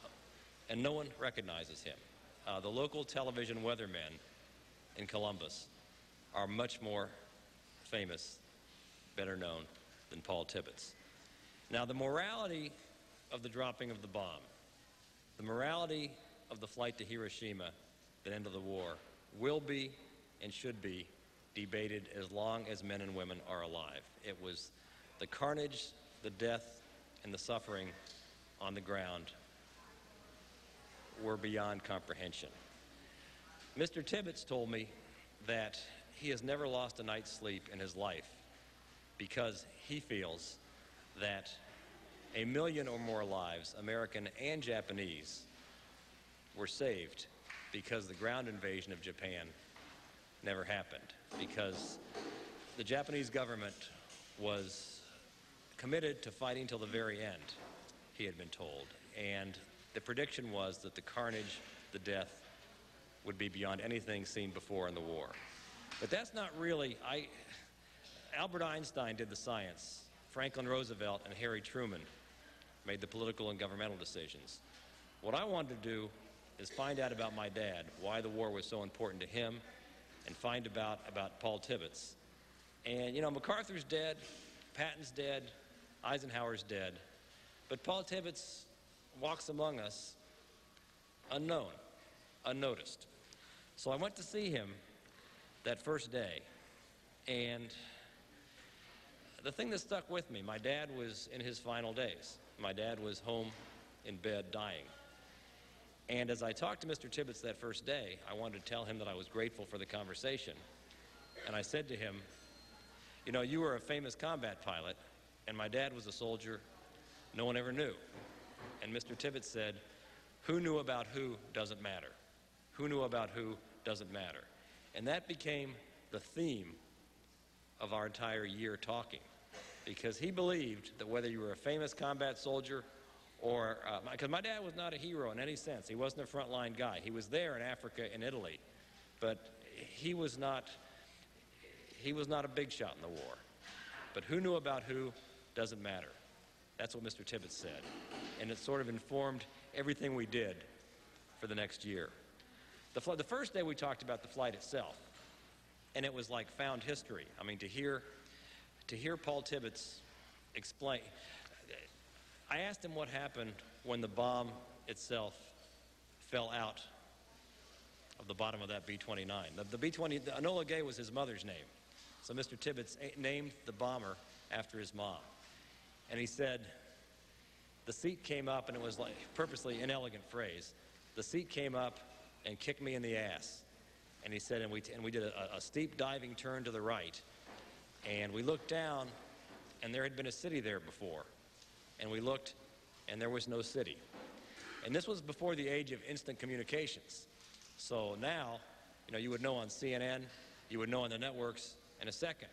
and no one recognizes him. The local television weathermen in Columbus are much more famous, better known than Paul Tibbets. Now, the morality of the dropping of the bomb, the morality of the flight to Hiroshima, the end of the war, will be and should be debated as long as men and women are alive. It was the carnage, the death, and the suffering on the ground were beyond comprehension. Mr. Tibbets told me that he has never lost a night's sleep in his life because he feels that 1 million or more lives, American and Japanese, were saved because the ground invasion of Japan never happened, because the Japanese government was committed to fighting till the very end, he had been told, and the prediction was that the carnage, the death, would be beyond anything seen before in the war. But that's not really, Albert Einstein did the science. Franklin Roosevelt and Harry Truman made the political and governmental decisions. What I wanted to do is find out about my dad, why the war was so important to him, and find about Paul Tibbets. And, you know, MacArthur's dead, Patton's dead, Eisenhower's dead, but Paul Tibbets walks among us unknown, unnoticed. So I went to see him that first day, and the thing that stuck with me, my dad was in his final days. My dad was home in bed dying. And as I talked to Mr. Tibbets that first day, I wanted to tell him that I was grateful for the conversation. And I said to him, you know, you were a famous combat pilot, and my dad was a soldier no one ever knew. And Mr. Tibbets said, who knew about who doesn't matter. Who knew about who doesn't matter. And that became the theme of our entire year talking, because he believed that whether you were a famous combat soldier or, because my dad was not a hero in any sense. He wasn't a frontline guy. He was there in Africa and Italy, but he was not a big shot in the war. But who knew about who doesn't matter. That's what Mr. Tibbets said. And it sort of informed everything we did for the next year. The first day we talked about the flight itself, and it was like found history. I mean, to hear Paul Tibbets explain. I asked him what happened when the bomb itself fell out of the bottom of that B-29. The B-20, Enola Gay was his mother's name. So Mr. Tibbets named the bomber after his mom. And he said, the seat came up, and it was like purposely inelegant phrase. The seat came up and kicked me in the ass. And he said, and we did a steep diving turn to the right. And we looked down, and there had been a city there before. And we looked, and there was no city. And this was before the age of instant communications. So now, you know, you would know on CNN, you would know on the networks in a second.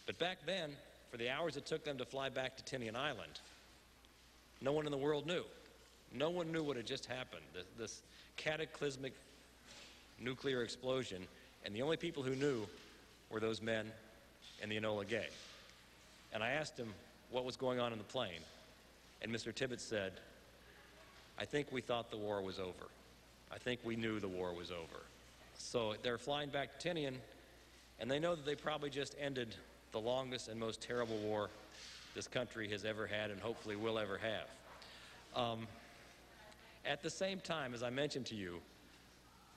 But back then, for the hours it took them to fly back to Tinian Island, no one in the world knew. No one knew what had just happened, this cataclysmic nuclear explosion, and the only people who knew were those men in the Enola Gay. And I asked him what was going on in the plane, and Mr. Tibbets said, I think we thought the war was over. I think we knew the war was over. So they're flying back to Tinian, and they know that they probably just ended the longest and most terrible war this country has ever had and hopefully will ever have. At the same time, as I mentioned to you,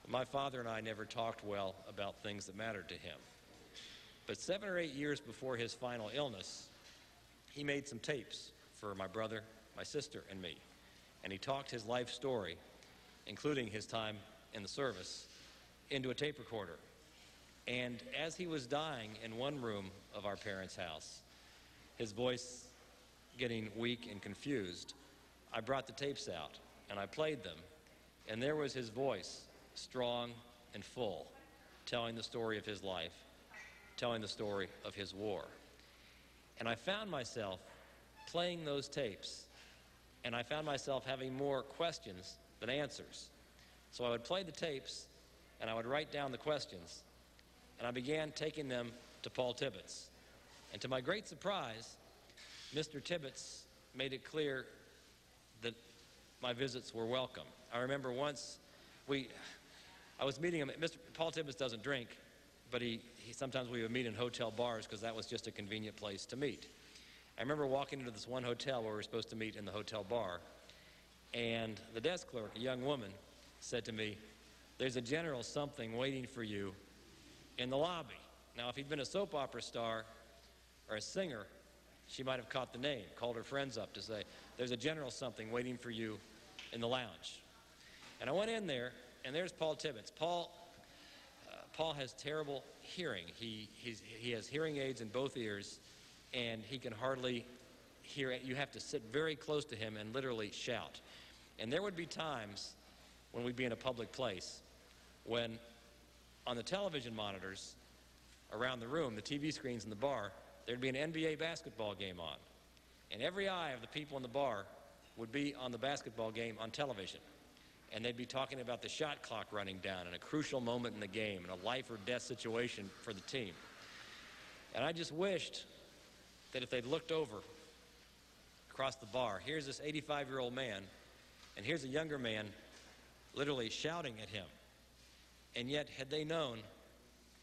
my father and I never talked well about things that mattered to him. But 7 or 8 years before his final illness, he made some tapes for my brother, my sister, and me. And he talked his life story, including his time in the service, into a tape recorder. And as he was dying in one room of our parents' house, his voice getting weak and confused, I brought the tapes out and I played them. And there was his voice, strong and full, telling the story of his life, telling the story of his war. And I found myself playing those tapes, and I found myself having more questions than answers. So I would play the tapes, and I would write down the questions, and I began taking them to Paul Tibbets. And to my great surprise, Mr. Tibbets made it clear that my visits were welcome. I remember once I was meeting him. Paul Tibbets doesn't drink, but sometimes we would meet in hotel bars because that was just a convenient place to meet. I remember walking into this one hotel where we were supposed to meet in the hotel bar, and the desk clerk, a young woman, said to me, there's a general something waiting for you in the lobby. Now, if he'd been a soap opera star or a singer, she might have caught the name, called her friends up to say, there's a general something waiting for you in the lounge. And I went in there, and there's Paul Tibbets. Paul has terrible hearing. He has hearing aids in both ears, and he can hardly hear it. You have to sit very close to him and literally shout. And there would be times when we'd be in a public place when on the television monitors around the room, the TV screens in the bar, there'd be an NBA basketball game on. And every eye of the people in the bar would be on the basketball game on television. And they'd be talking about the shot clock running down and a crucial moment in the game and a life or death situation for the team. And I just wished that if they'd looked over across the bar, here's this 85-year-old man, and here's a younger man literally shouting at him. And yet, had they known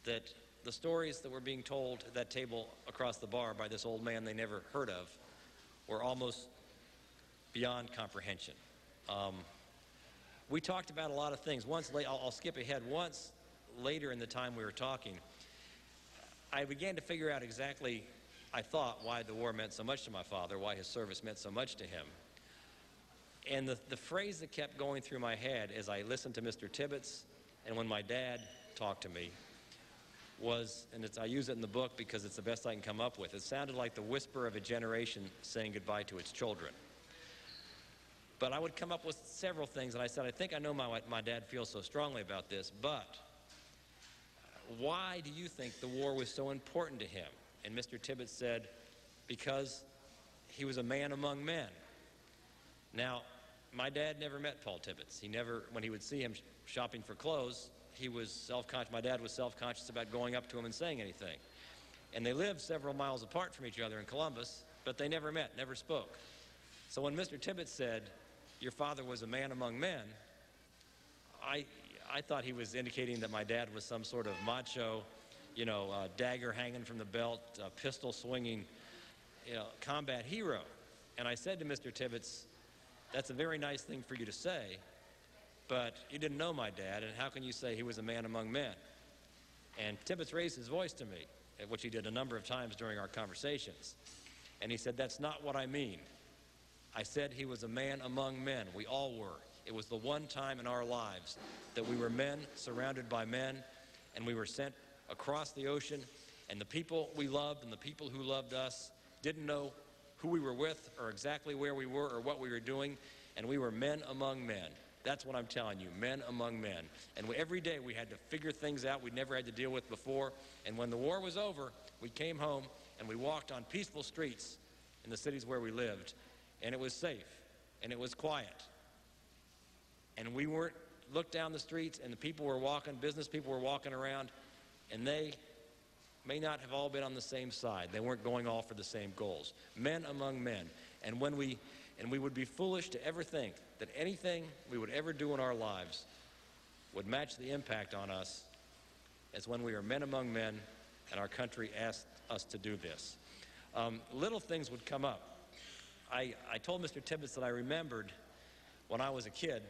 that the stories that were being told at that table across the bar by this old man they never heard of were almost beyond comprehension. We talked about a lot of things. I'll skip ahead. Once later in the time we were talking, I began to figure out exactly, I thought, why the war meant so much to my father, why his service meant so much to him. And the phrase that kept going through my head as I listened to Mr. Tibbets and when my dad talked to me was, and I use it in the book because it's the best I can come up with, it sounded like the whisper of a generation saying goodbye to its children. But I would come up with several things, and I said, I think I know my dad feels so strongly about this, but why do you think the war was so important to him? And Mr. Tibbets said, because he was a man among men. Now, my dad never met Paul Tibbets. He never, when he would see him shopping for clothes, he was self-conscious. My dad was self-conscious about going up to him and saying anything. And they lived several miles apart from each other in Columbus, but they never met, never spoke. So when Mr. Tibbets said, your father was a man among men, I thought he was indicating that my dad was some sort of macho, dagger hanging from the belt, pistol swinging, combat hero. And I said to Mr. Tibbets, that's a very nice thing for you to say, but you didn't know my dad, and how can you say he was a man among men? And Tibbets raised his voice to me, which he did a number of times during our conversations. And he said, that's not what I mean. I said he was a man among men. We all were. It was the one time in our lives that we were men surrounded by men, and we were sent across the ocean, and the people we loved and the people who loved us didn't know who we were with or exactly where we were or what we were doing, and we were men among men. That's what I'm telling you, men among men. And every day we had to figure things out we'd never had to deal with before, and when the war was over, we came home and we walked on peaceful streets in the cities where we lived, and it was safe, and it was quiet. And we weren't looked down the streets, and the people were walking, business people were walking around, and they may not have all been on the same side. They weren't going all for the same goals. Men among men. And we would be foolish to ever think that anything we would ever do in our lives would match the impact on us as when we were men among men and our country asked us to do this. Little things would come up. I told Mr. Tibbets that I remembered when I was a kid,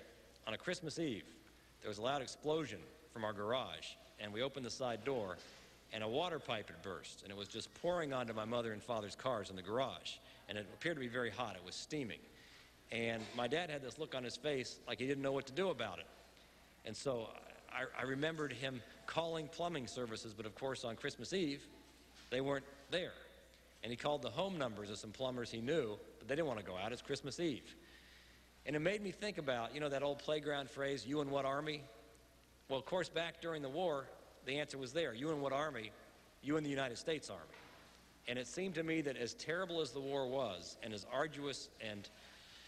on a Christmas Eve, there was a loud explosion from our garage, and we opened the side door, and a water pipe had burst, and it was just pouring onto my mother and father's cars in the garage, and it appeared to be very hot. It was steaming. And my dad had this look on his face like he didn't know what to do about it. And so I remembered him calling plumbing services, but of course on Christmas Eve, they weren't there. And he called the home numbers of some plumbers he knew, but they didn't want to go out. It's Christmas Eve. And it made me think about, that old playground phrase, you in what army? Well, of course, back during the war, the answer was there. You in what army? You in the United States Army. And it seemed to me that as terrible as the war was, and as arduous and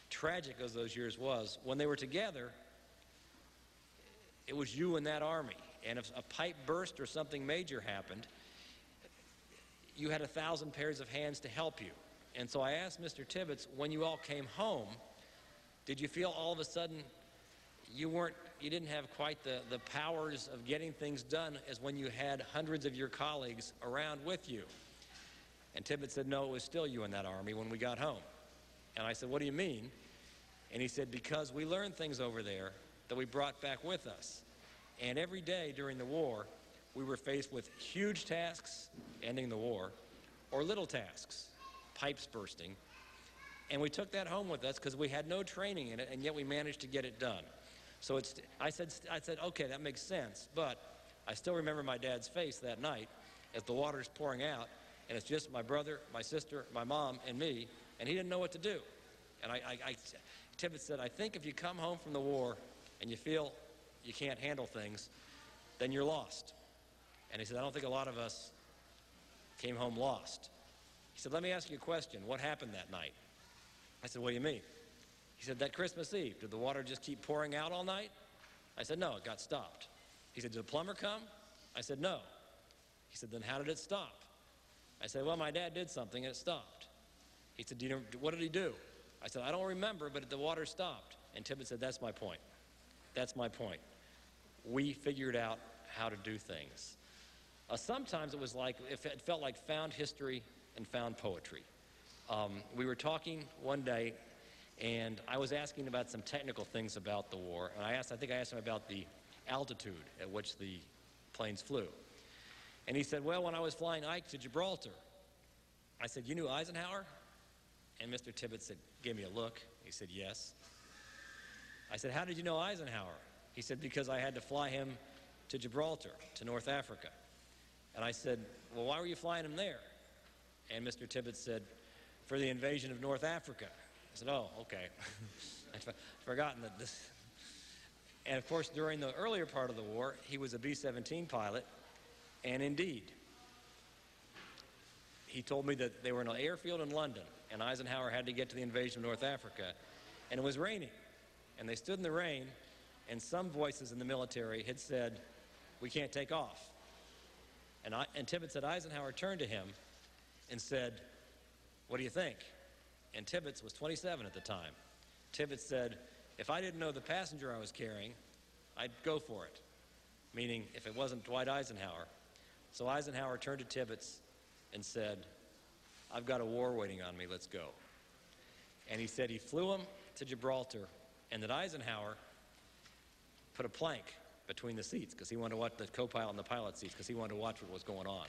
tragic as those years was, when they were together, it was you in that army. And if a pipe burst or something major happened, you had 1,000 pairs of hands to help you. And so I asked Mr. Tibbets, when you all came home, did you feel all of a sudden you didn't have quite the powers of getting things done as when you had hundreds of your colleagues around with you? And Tibbets said, no, it was still you in that army when we got home. And I said, what do you mean? And he said, because we learned things over there that we brought back with us. And every day during the war, we were faced with huge tasks, ending the war, or little tasks, pipes bursting. And we took that home with us because we had no training in it, and yet we managed to get it done. So I said, okay, that makes sense. But I still remember my dad's face that night as the water's pouring out, and it's just my brother, my sister, my mom, and me, and he didn't know what to do. And Tibbets said, I think if you come home from the war and you feel you can't handle things, then you're lost. And he said, I don't think a lot of us came home lost. He said, let me ask you a question. What happened that night? I said, what do you mean? He said, that Christmas Eve, did the water just keep pouring out all night? I said, no, it got stopped. He said, did the plumber come? I said, no. He said, then how did it stop? I said, well, my dad did something and it stopped. He said, what did he do? I said, I don't remember, but the water stopped. And Tibbetts said, that's my point. That's my point. We figured out how to do things. Sometimes it felt like found history and found poetry. We were talking one day, and I was asking about some technical things about the war. And I think I asked him about the altitude at which the planes flew. And he said, well, when I was flying Ike to Gibraltar, I said, you knew Eisenhower? And Mr. Tibbetts gave me a look. He said, yes. I said, how did you know Eisenhower? He said, because I had to fly him to Gibraltar, to North Africa. And I said, well, why were you flying him there? And Mr. Tibbetts said, for the invasion of North Africa. I said, oh, okay. I'd forgotten that this. And of course, during the earlier part of the war, he was a B-17 pilot. And indeed, he told me that they were in an airfield in London, and Eisenhower had to get to the invasion of North Africa, and it was raining. And they stood in the rain, and some voices in the military had said, we can't take off. And Tibbetts said Eisenhower turned to him and said, what do you think? And Tibbetts was 27 at the time. Tibbetts said, if I didn't know the passenger I was carrying, I'd go for it. Meaning, if it wasn't Dwight Eisenhower. So Eisenhower turned to Tibbetts and said, I've got a war waiting on me, let's go. And he said he flew him to Gibraltar, and that Eisenhower put a plank between the seats because he wanted to watch the co-pilot and the pilot seats because he wanted to watch what was going on.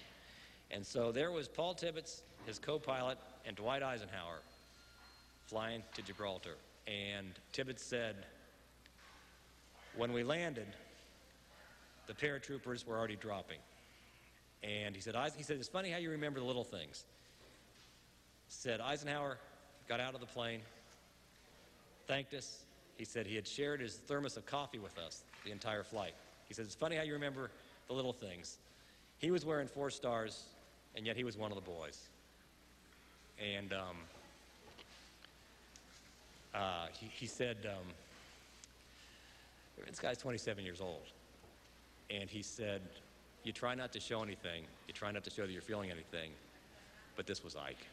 And so there was Paul Tibbetts, his co-pilot, and Dwight Eisenhower flying to Gibraltar. And Tibbetts said, when we landed, the paratroopers were already dropping. And he said, it's funny how you remember the little things. Said Eisenhower got out of the plane, thanked us. He said he had shared his thermos of coffee with us the entire flight. He said, it's funny how you remember the little things. He was wearing 4 stars, and yet he was one of the boys. And he said, this guy's 27 years old. And he said, you try not to show anything. You try not to show that you're feeling anything. But this was Ike.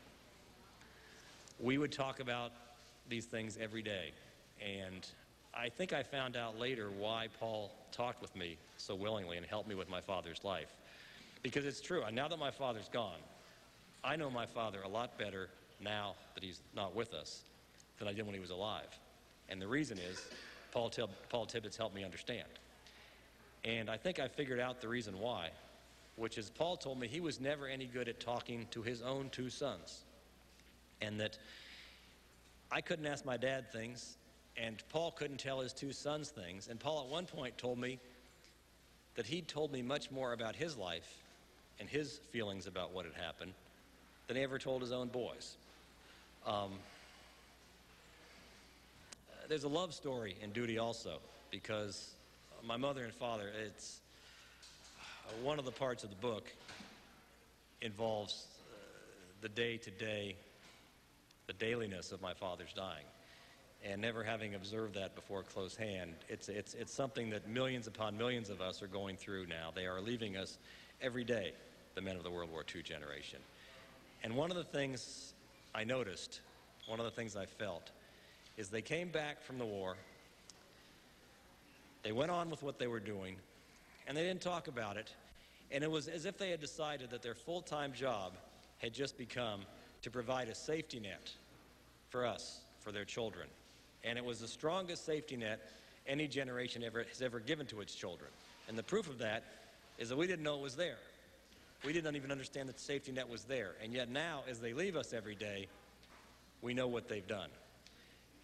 We would talk about these things every day. And I think I found out later why Paul talked with me so willingly and helped me with my father's life. Because it's true. Now that my father's gone, I know my father a lot better now that he's not with us than I did when he was alive. And the reason is Paul Tibbetts helped me understand. And I think I figured out the reason why, which is Paul told me he was never any good at talking to his own 2 sons. And that I couldn't ask my dad things, and Paul couldn't tell his 2 sons things. And Paul at one point told me that he'd told me much more about his life and his feelings about what had happened than he ever told his own boys. There's a love story in duty also, because my mother and father, it's one of the parts of the book involves the day-to-day, the dailiness of my father's dying. And never having observed that before close hand, it's something that millions upon millions of us are going through now. They are leaving us every day, the men of the World War II generation. And one of the things I noticed, one of the things I felt, is they came back from the war, they went on with what they were doing, and they didn't talk about it, and it was as if they had decided that their full-time job had just become to provide a safety net for us, for their children. And it was the strongest safety net any generation has ever given to its children. And the proof of that is that we didn't know it was there. We didn't even understand that the safety net was there. And yet now, as they leave us every day, we know what they've done.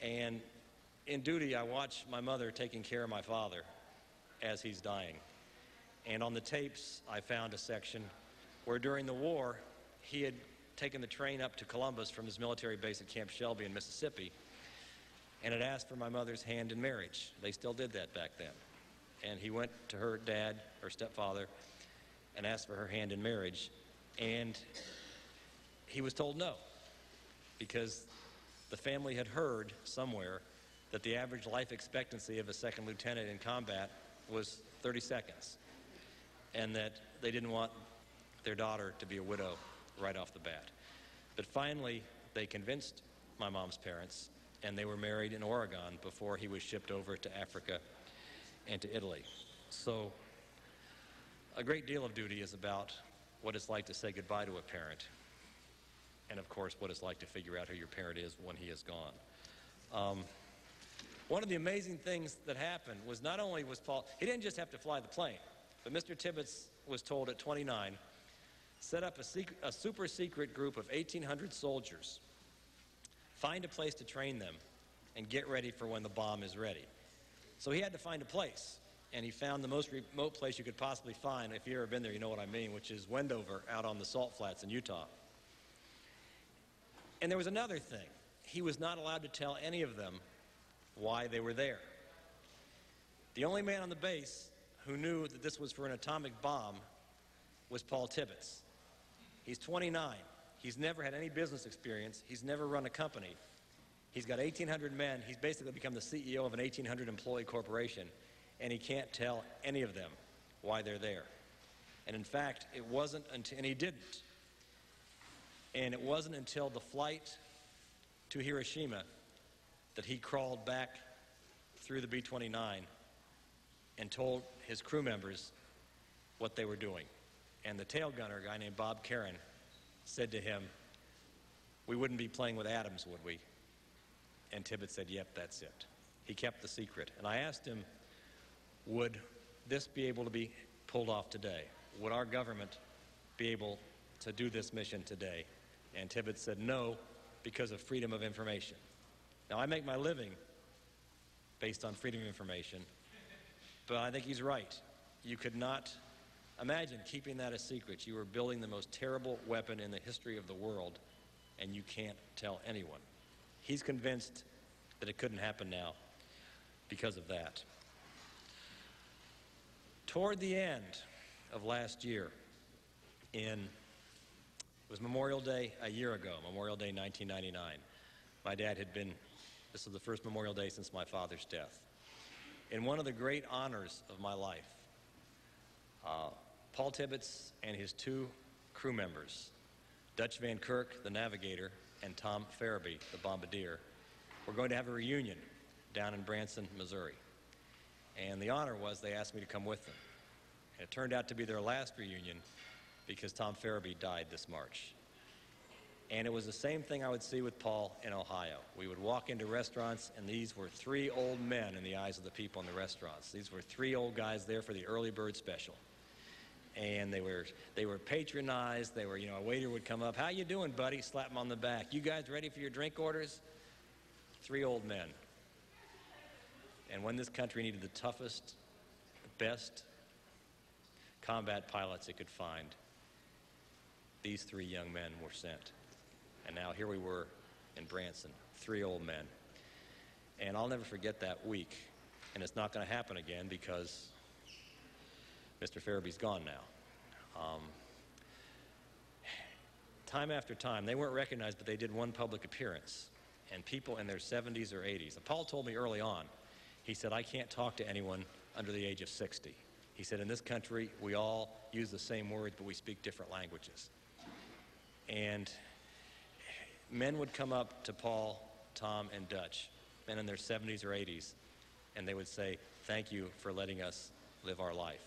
And in duty, I watch my mother taking care of my father as he's dying. And on the tapes, I found a section where during the war, he had taken the train up to Columbus from his military base at Camp Shelby in Mississippi and had asked for my mother's hand in marriage. They still did that back then. And he went to her dad, her stepfather, and asked for her hand in marriage. And he was told no, because the family had heard somewhere that the average life expectancy of a second lieutenant in combat was 30 seconds, and that they didn't want their daughter to be a widow right off the bat. But finally, they convinced my mom's parents, and they were married in Oregon before he was shipped over to Africa and to Italy. So a great deal of duty is about what it's like to say goodbye to a parent, and of course what it's like to figure out who your parent is when he is gone. One of the amazing things that happened was not only was Paul, he didn't just have to fly the plane, but Mr. Tibbets was told at 29, set up a super secret group of 1,800 soldiers, find a place to train them, and get ready for when the bomb is ready. So he had to find a place, and he found the most remote place you could possibly find. If you've ever been there, you know what I mean, which is Wendover out on the Salt Flats in Utah. And there was another thing. He was not allowed to tell any of them why they were there. The only man on the base who knew that this was for an atomic bomb was Paul Tibbets. He's 29. He's never had any business experience. He's never run a company. He's got 1,800 men. He's basically become the CEO of an 1,800 employee corporation, and he can't tell any of them why they're there. And in fact, it wasn't until, and he didn't, and it wasn't until the flight to Hiroshima that he crawled back through the B-29 and told his crew members what they were doing. And the tail gunner, a guy named Bob Karen, said to him, "We wouldn't be playing with atoms, would we?" And Tibbets said, "Yep, that's it." He kept the secret. And I asked him, would this be able to be pulled off today? Would our government be able to do this mission today? And Tibbets said no, because of freedom of information. Now, I make my living based on freedom of information, but I think he's right. You could not imagine keeping that a secret. You are building the most terrible weapon in the history of the world, and you can't tell anyone. He's convinced that it couldn't happen now because of that. Toward the end of last year, it was Memorial Day a year ago, Memorial Day 1999. My dad had been, this was the first Memorial Day since my father's death. In one of the great honors of my life, Paul Tibbets and his two crew members, Dutch Van Kirk, the navigator, and Tom Farabee, the bombardier, were going to have a reunion down in Branson, Missouri. And the honor was they asked me to come with them. And it turned out to be their last reunion because Tom Farabee died this March. And it was the same thing I would see with Paul in Ohio. We would walk into restaurants, and these were three old men in the eyes of the people in the restaurants. These were three old guys there for the early bird special. And they were patronized. They were, a waiter would come up, "How you doing, buddy?" Slap him on the back. "You guys ready for your drink orders?" Three old men. And when this country needed the toughest, best combat pilots it could find, these three young men were sent. And now here we were in Branson, three old men. And I'll never forget that week. And it's not going to happen again because Mr. Farabee's gone now. Time after time, they weren't recognized, but they did one public appearance. And people in their 70s or 80s. Paul told me early on, he said, "I can't talk to anyone under the age of 60. He said, "In this country, we all use the same words, but we speak different languages." And men would come up to Paul, Tom, and Dutch, men in their 70s or 80s, and they would say, "Thank you for letting us live our life."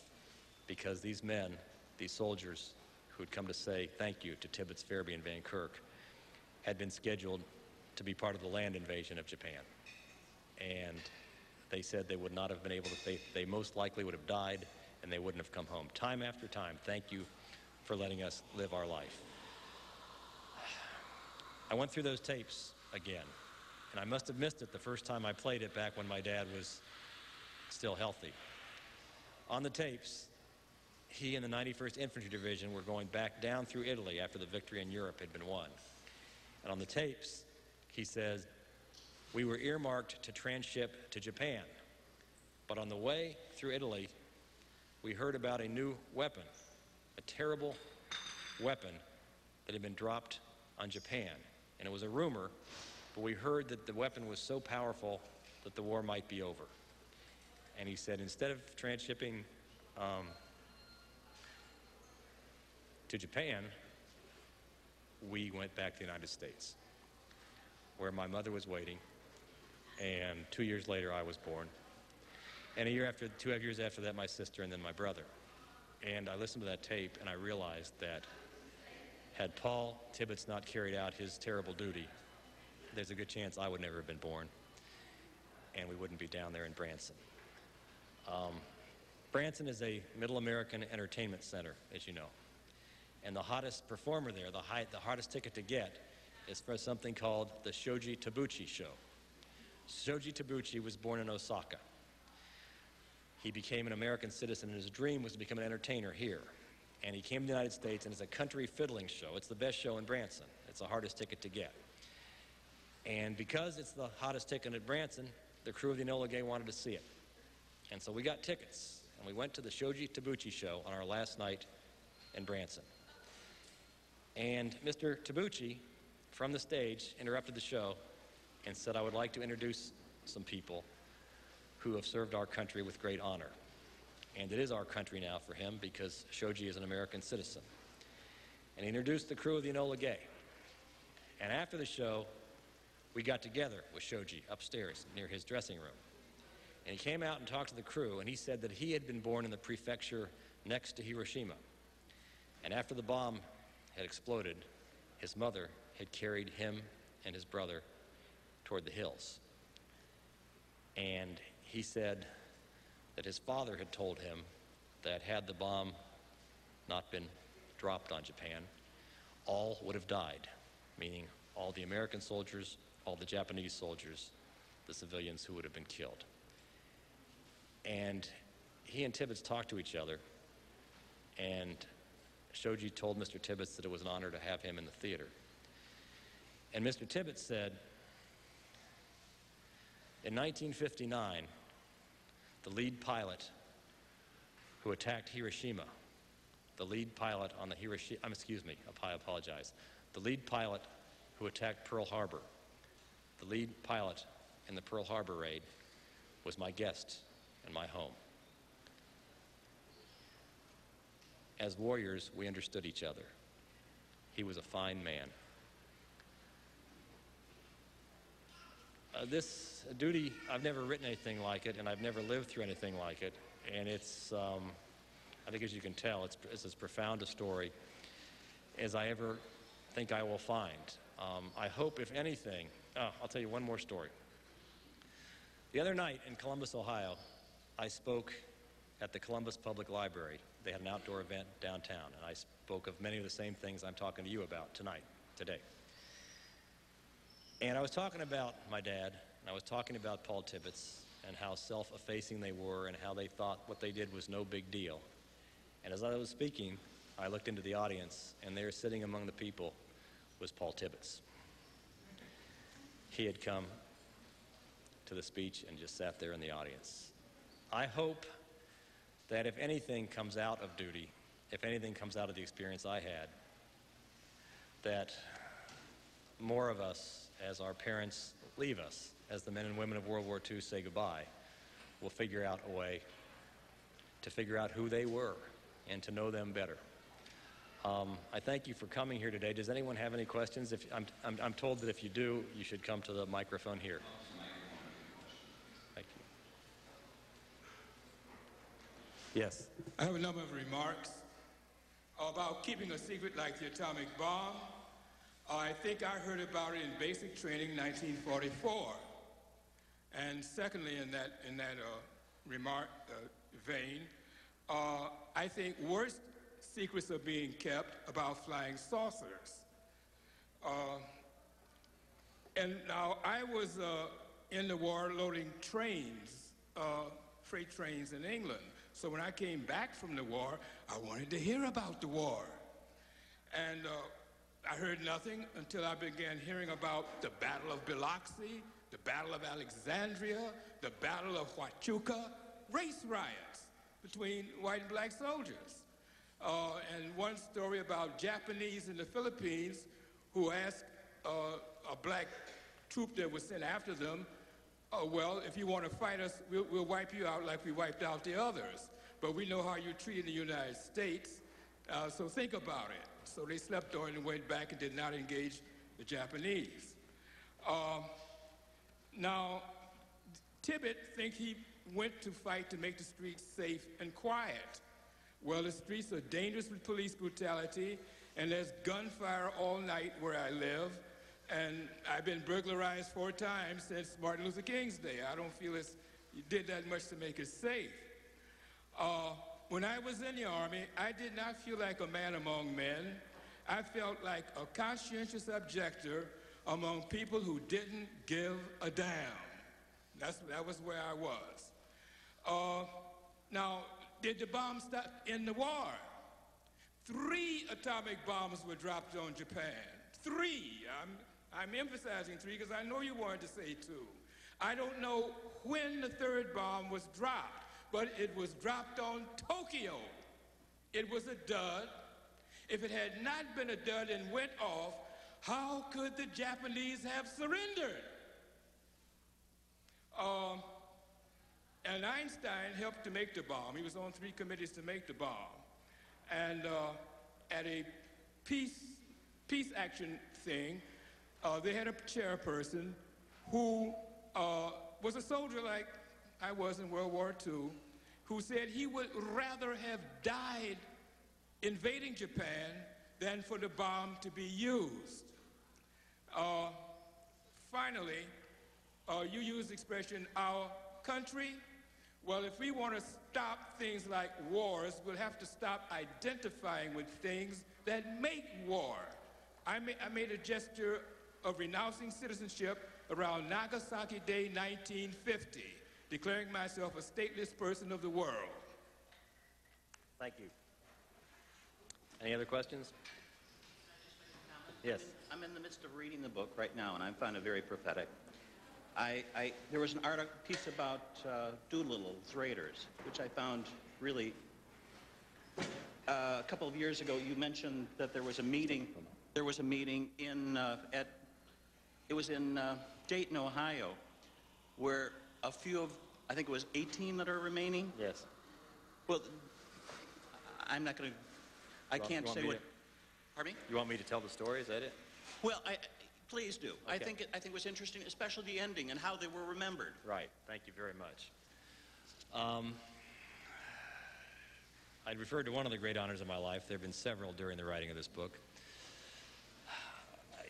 Because these men, these soldiers who had come to say thank you to Tibbets, Farabee, and Van Kirk, had been scheduled to be part of the land invasion of Japan. And they said they would not have been able to, they most likely would have died, and they wouldn't have come home. Time after time, thank you for letting us live our life. I went through those tapes again, and I must have missed it the first time I played it back when my dad was still healthy. On the tapes, he and the 91st Infantry Division were going back down through Italy after the victory in Europe had been won. And on the tapes, he says, "We were earmarked to transship to Japan, but on the way through Italy, we heard about a new weapon, a terrible weapon that had been dropped on Japan. And it was a rumor, but we heard that the weapon was so powerful that the war might be over." And he said, instead of transshipping to Japan, we went back to the United States, where my mother was waiting, and 2 years later I was born. And 2 years after that, my sister, and then my brother. And I listened to that tape, and I realized that had Paul Tibbets not carried out his terrible duty, there's a good chance I would never have been born, and we wouldn't be down there in Branson. Branson is a Middle American entertainment center, as you know. And the hottest performer there, the hardest ticket to get, is for something called the Shoji Tabuchi Show. Shoji Tabuchi was born in Osaka. He became an American citizen, and his dream was to become an entertainer here. And he came to the United States, and it's a country fiddling show. It's the best show in Branson. It's the hardest ticket to get. And because it's the hottest ticket at Branson, the crew of the Enola Gay wanted to see it. And so we got tickets, and we went to the Shoji Tabuchi Show on our last night in Branson. And Mr. Tabuchi, from the stage, interrupted the show and said, "I would like to introduce some people who have served our country with great honor." And it is our country now for him, because Shoji is an American citizen. And he introduced the crew of the Enola Gay. And after the show, we got together with Shoji upstairs near his dressing room. And he came out and talked to the crew, and he said that he had been born in the prefecture next to Hiroshima. And after the bomb had exploded, his mother had carried him and his brother toward the hills. And he said that his father had told him that had the bomb not been dropped on Japan, all would have died, meaning all the American soldiers, all the Japanese soldiers, the civilians who would have been killed. And he and Tibbets talked to each other, and Shoji told Mr. Tibbets that it was an honor to have him in the theater. And Mr. Tibbets said, in 1959, the lead pilot who attacked Hiroshima, the lead pilot on the the lead pilot who attacked Pearl Harbor, the lead pilot in the Pearl Harbor raid, was my guest in my home. As warriors, we understood each other. He was a fine man. This duty, I've never written anything like it, and I've never lived through anything like it. And it's, I think as you can tell, it's as profound a story as I ever think I will find. I hope, if anything, I'll tell you one more story. The other night in Columbus, Ohio, I spoke at the Columbus Public Library. They had an outdoor event downtown, and I spoke of many of the same things I'm talking to you about today. And I was talking about my dad, and I was talking about Paul Tibbets, and how self-effacing they were, and how they thought what they did was no big deal. And as I was speaking, I looked into the audience, and there sitting among the people was Paul Tibbets. He had come to the speech and just sat there in the audience. I hope that if anything comes out of duty, if anything comes out of the experience I had, that more of us, as our parents leave us, as the men and women of World War II say goodbye, will figure out a way to figure out who they were and to know them better. I thank you for coming here today. Does anyone have any questions? I'm told that if you do, you should come to the microphone here. Thank you. Yes. I have a number of remarks about keeping a secret like the atomic bomb. I think I heard about it in basic training in 1944. And secondly, in that remark vein, I think worse secrets are being kept about flying saucers. And now I was in the war loading trains, freight trains in England. So when I came back from the war, I wanted to hear about the war. And I heard nothing until I began hearing about the Battle of Biloxi, the Battle of Alexandria, the Battle of Huachuca, race riots between white and black soldiers. And one story about Japanese in the Philippines who asked a black troop that was sent after them, well, if you want to fight us, we'll wipe you out like we wiped out the others. But we know how you treat in the United States, so think about it. So they slept on it and went back and did not engage the Japanese. Now, Tibbet think he went to fight to make the streets safe and quiet. Well, the streets are dangerous with police brutality, and there's gunfire all night where I live, and I've been burglarized 4 times since Martin Luther King's day. I don't feel you did that much to make it safe. When I was in the Army, I did not feel like a man among men. I felt like a conscientious objector among people who didn't give a damn. That was where I was. Now, did the bombs stop in the war? 3 atomic bombs were dropped on Japan. 3. I'm emphasizing 3 because I know you wanted to say 2. I don't know when the 3rd bomb was dropped, but it was dropped on Tokyo. It was a dud. If it had not been a dud and went off, how could the Japanese have surrendered? And Einstein helped to make the bomb. He was on 3 committees to make the bomb. And at a peace action thing, they had a chairperson who was a soldier like I was in World War II, who said he would rather have died invading Japan than for the bomb to be used. Finally, you used the expression, our country. Well, if we want to stop things like wars, we'll have to stop identifying with things that make war. I made a gesture of renouncing citizenship around Nagasaki Day 1950, declaring myself a stateless person of the world. Thank you. Any other questions? Yes. I'm in the midst of reading the book right now, and I find it very prophetic. There was an piece about Doolittle's Raiders, which I found really... a couple of years ago, you mentioned that there was a meeting. There was a meeting in it was in Dayton, Ohio, where a few of, I think it was 18 that are remaining. Yes. Well, I'm not going to. I can't say what. Pardon me? You want me to tell the story? Is that it? Well, please do. Okay. I think it was interesting, especially the ending and how they were remembered. Right. Thank you very much. I'd referred to one of the great honors of my life. There have been several during the writing of this book.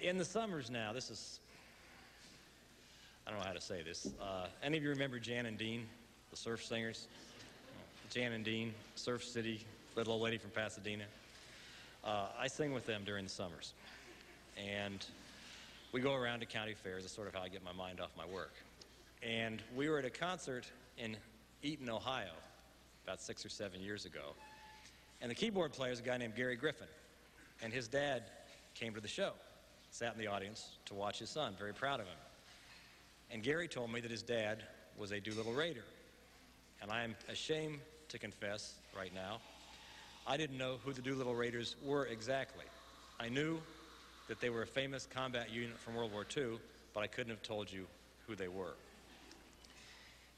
In the summers now, this is, I don't know how to say this. Any of you remember Jan and Dean, the surf singers? Jan and Dean, Surf City, little old lady from Pasadena. I sing with them during the summers. And we go around to county fairs. That's sort of how I get my mind off my work. And we were at a concert in Eaton, Ohio, about 6 or 7 years ago. And the keyboard player is a guy named Gary Griffin. And his dad came to the show, sat in the audience to watch his son, very proud of him. And Gary told me that his dad was a Doolittle Raider. And I am ashamed to confess right now, I didn't know who the Doolittle Raiders were exactly. I knew that they were a famous combat unit from World War II, but I couldn't have told you who they were.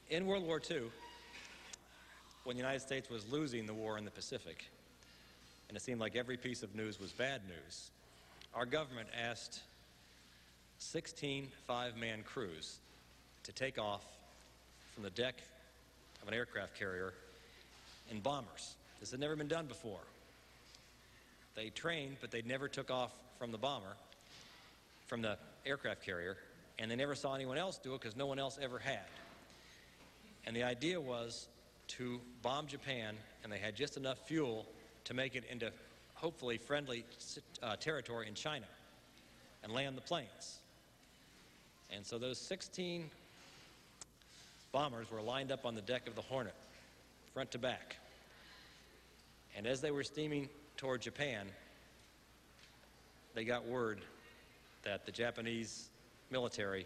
In World War II, when the United States was losing the war in the Pacific, and it seemed like every piece of news was bad news, our government asked 16 5-man crews to take off from the deck of an aircraft carrier in bombers. This had never been done before. They trained, but they never took off from the bomber, from the aircraft carrier, and they never saw anyone else do it because no one else ever had. And the idea was to bomb Japan, and they had just enough fuel to make it into hopefully friendly territory in China and land the planes. And so those 16 bombers were lined up on the deck of the Hornet, front to back. And as they were steaming toward Japan, they got word that the Japanese military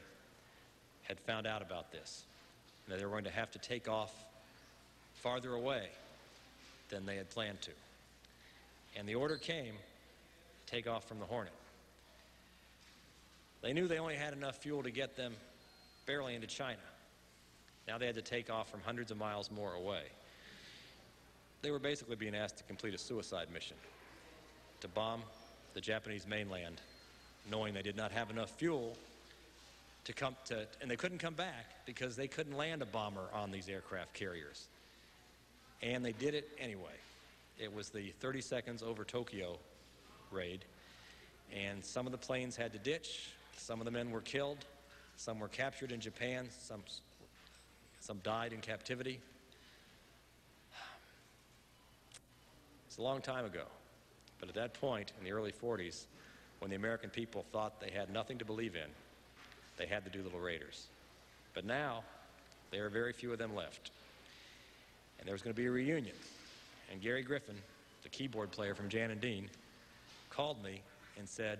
had found out about this, and that they were going to have to take off farther away than they had planned to. And the order came, take off from the Hornet. They knew they only had enough fuel to get them barely into China. Now they had to take off from hundreds of miles more away. They were basically being asked to complete a suicide mission, to bomb the Japanese mainland, knowing they did not have enough fuel to come to, and they couldn't come back because they couldn't land a bomber on these aircraft carriers. And they did it anyway. It was the 30 seconds over Tokyo raid, and some of the planes had to ditch, some of the men were killed, some were captured in Japan, some died in captivity. It's a long time ago, but at that point in the early 40s, when the American people thought they had nothing to believe in, they had the Doolittle Raiders. But now, there are very few of them left. And there was going to be a reunion. And Gary Griffin, the keyboard player from Jan and Dean, called me and said,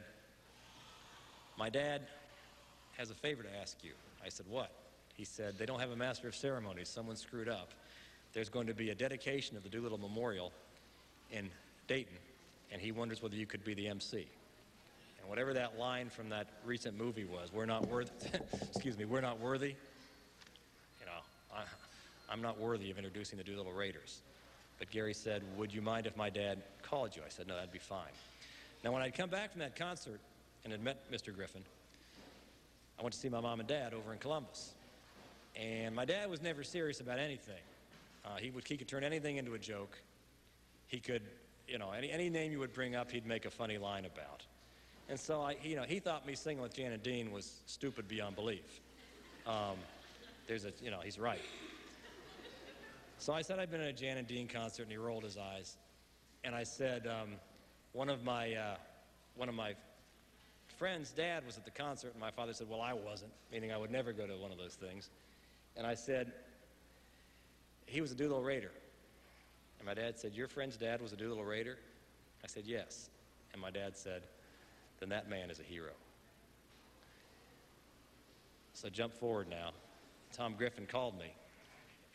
"My dad has a favor to ask you." I said, "What?" He said, "They don't have a master of ceremonies. Someone screwed up. There's going to be a dedication of the Doolittle Memorial in Dayton, and he wonders whether you could be the MC." And whatever that line from that recent movie was, "We're not worthy," excuse me, "we're not worthy," you know, I'm not worthy of introducing the Doolittle Raiders. But Gary said, "Would you mind if my dad called you?" I said, "No, that'd be fine." Now, when I'd come back from that concert and had met Mr. Griffin, I went to see my mom and dad over in Columbus. And my dad was never serious about anything. He could turn anything into a joke. He could, you know, any name you would bring up, he'd make a funny line about. And so, he thought me singing with Jan and Dean was stupid beyond belief. He's right. So I said I'd been at a Jan and Dean concert, and he rolled his eyes. And I said, one of my friend's dad was at the concert, and my father said, "Well, I wasn't," meaning I would never go to one of those things. And I said, "He was a Doolittle Raider." And my dad said, "Your friend's dad was a Doolittle Raider?" I said, "Yes." And my dad said, "Then that man is a hero." So jump forward now. Tom Griffin called me,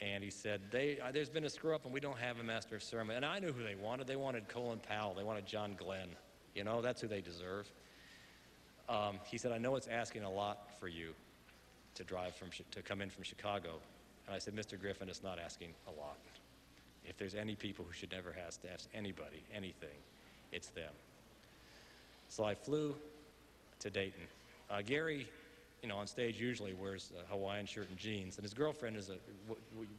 and he said, "There's been a screw-up, and we don't have a master of ceremony." And I knew who they wanted. They wanted Colin Powell. They wanted John Glenn. You know, that's who they deserve. He said, "I know it's asking a lot for you to come in from Chicago." And I said, "Mr. Griffin, it's not asking a lot. If there's any people who should never have to ask anybody anything, it's them." So I flew to Dayton. Gary, on stage usually wears a Hawaiian shirt and jeans, and his girlfriend is a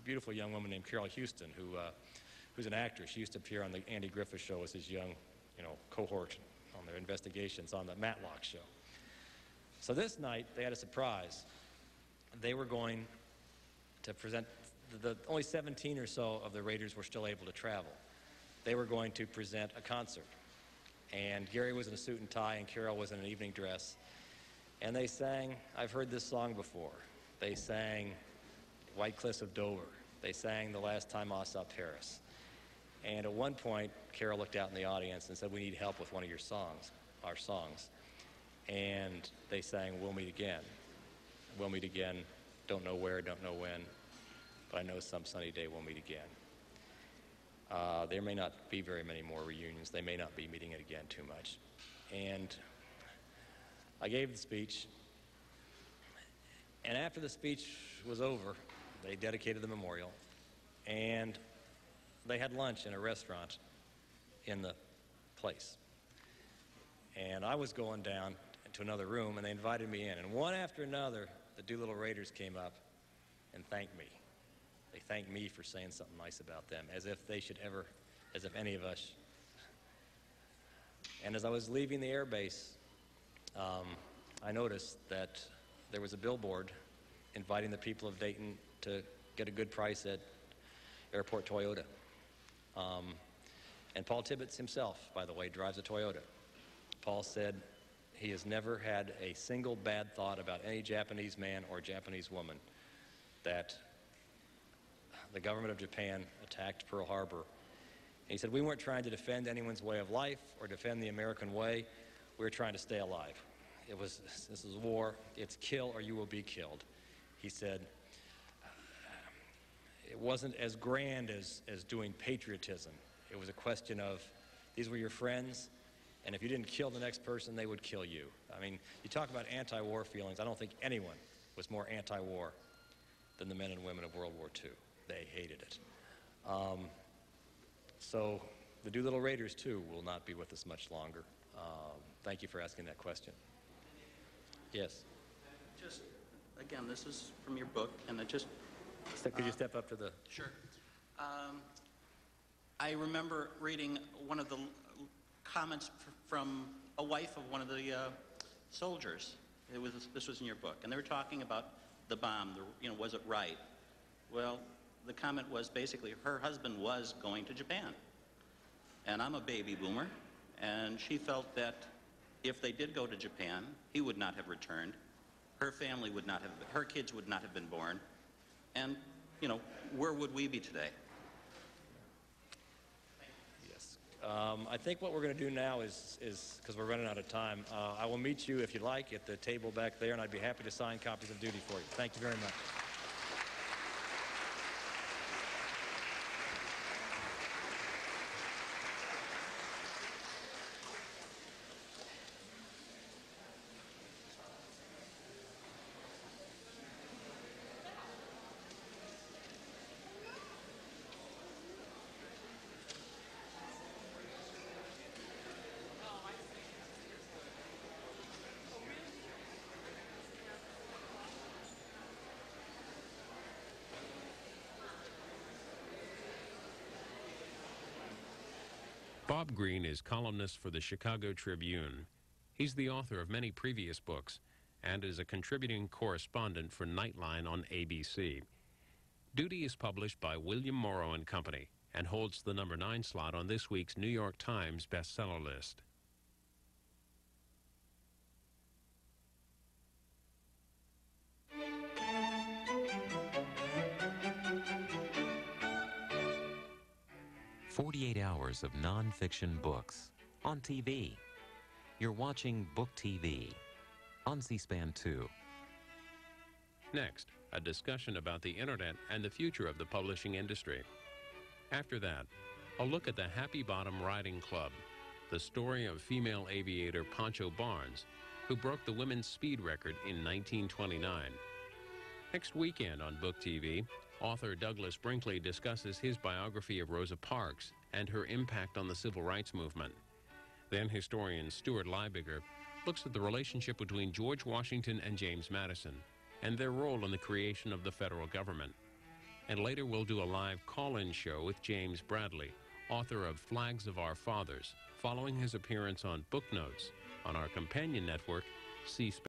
beautiful young woman named Carol Houston, who's an actress. She used to appear on the Andy Griffith Show as his young, cohort on their investigations on the Matlock Show. So this night, they had a surprise. They were going to present, only 17 or so of the Raiders were still able to travel. They were going to present a concert. And Gary was in a suit and tie, and Carol was in an evening dress. And they sang, I've heard this song before. They sang White Cliffs of Dover. They sang The Last Time I Saw Paris. And at one point, Carol looked out in the audience and said, "We need help with one of your songs, our songs." And they sang We'll Meet Again. We'll meet again, don't know where, don't know when, but I know some sunny day we'll meet again. There may not be very many more reunions. They may not be meeting it again too much. And I gave the speech, and after the speech was over, they dedicated the memorial, and they had lunch in a restaurant in the place. And I was going down to another room, and they invited me in. And one after another, the Doolittle Raiders came up and thanked me. They thanked me for saying something nice about them, as if any of us. And as I was leaving the air base, I noticed that there was a billboard inviting the people of Dayton to get a good price at Airport Toyota. And Paul Tibbets himself, by the way, drives a Toyota. Paul said he has never had a single bad thought about any Japanese man or Japanese woman, that the government of Japan attacked Pearl Harbor. And he said, "We weren't trying to defend anyone's way of life or defend the American way. We were trying to stay alive. This is war. It's kill or you will be killed." He said, it wasn't as grand as doing patriotism. It was a question of, these were your friends, and if you didn't kill the next person, they would kill you. I mean, you talk about anti-war feelings. I don't think anyone was more anti-war than the men and women of World War II. They hated it. So the Doolittle Raiders, too, will not be with us much longer. Thank you for asking that question. Yes. Just, again, this is from your book, and it just... So could you step up to the... Sure. I remember reading one of the comments from a wife of one of the soldiers. This was in your book, and they were talking about the bomb. Was it right? Well, the comment was basically her husband was going to Japan, and I'm a baby boomer, and she felt that if they did go to Japan, he would not have returned. Her family would not have, her kids would not have been born, and where would we be today? I think what we're going to do now is because we're running out of time, I will meet you, if you like, at the table back there, and I'd be happy to sign copies of duty for you. Thank you very much. Bob Greene is columnist for the Chicago Tribune. He's the author of many previous books and is a contributing correspondent for Nightline on ABC. Duty is published by William Morrow and Company and holds the number 9 slot on this week's New York Times bestseller list. Hours of nonfiction books on TV. You're watching Book TV on C-SPAN 2. Next, a discussion about the internet and the future of the publishing industry. After that, a look at the Happy Bottom Riding Club, the story of female aviator Pancho Barnes, who broke the women's speed record in 1929. Next weekend on Book TV, author Douglas Brinkley discusses his biography of Rosa Parks and her impact on the civil rights movement. Then historian Stuart Leibiger looks at the relationship between George Washington and James Madison and their role in the creation of the federal government. And later we'll do a live call-in show with James Bradley, author of Flags of Our Fathers, following his appearance on Book Notes on our companion network, C-SPAN.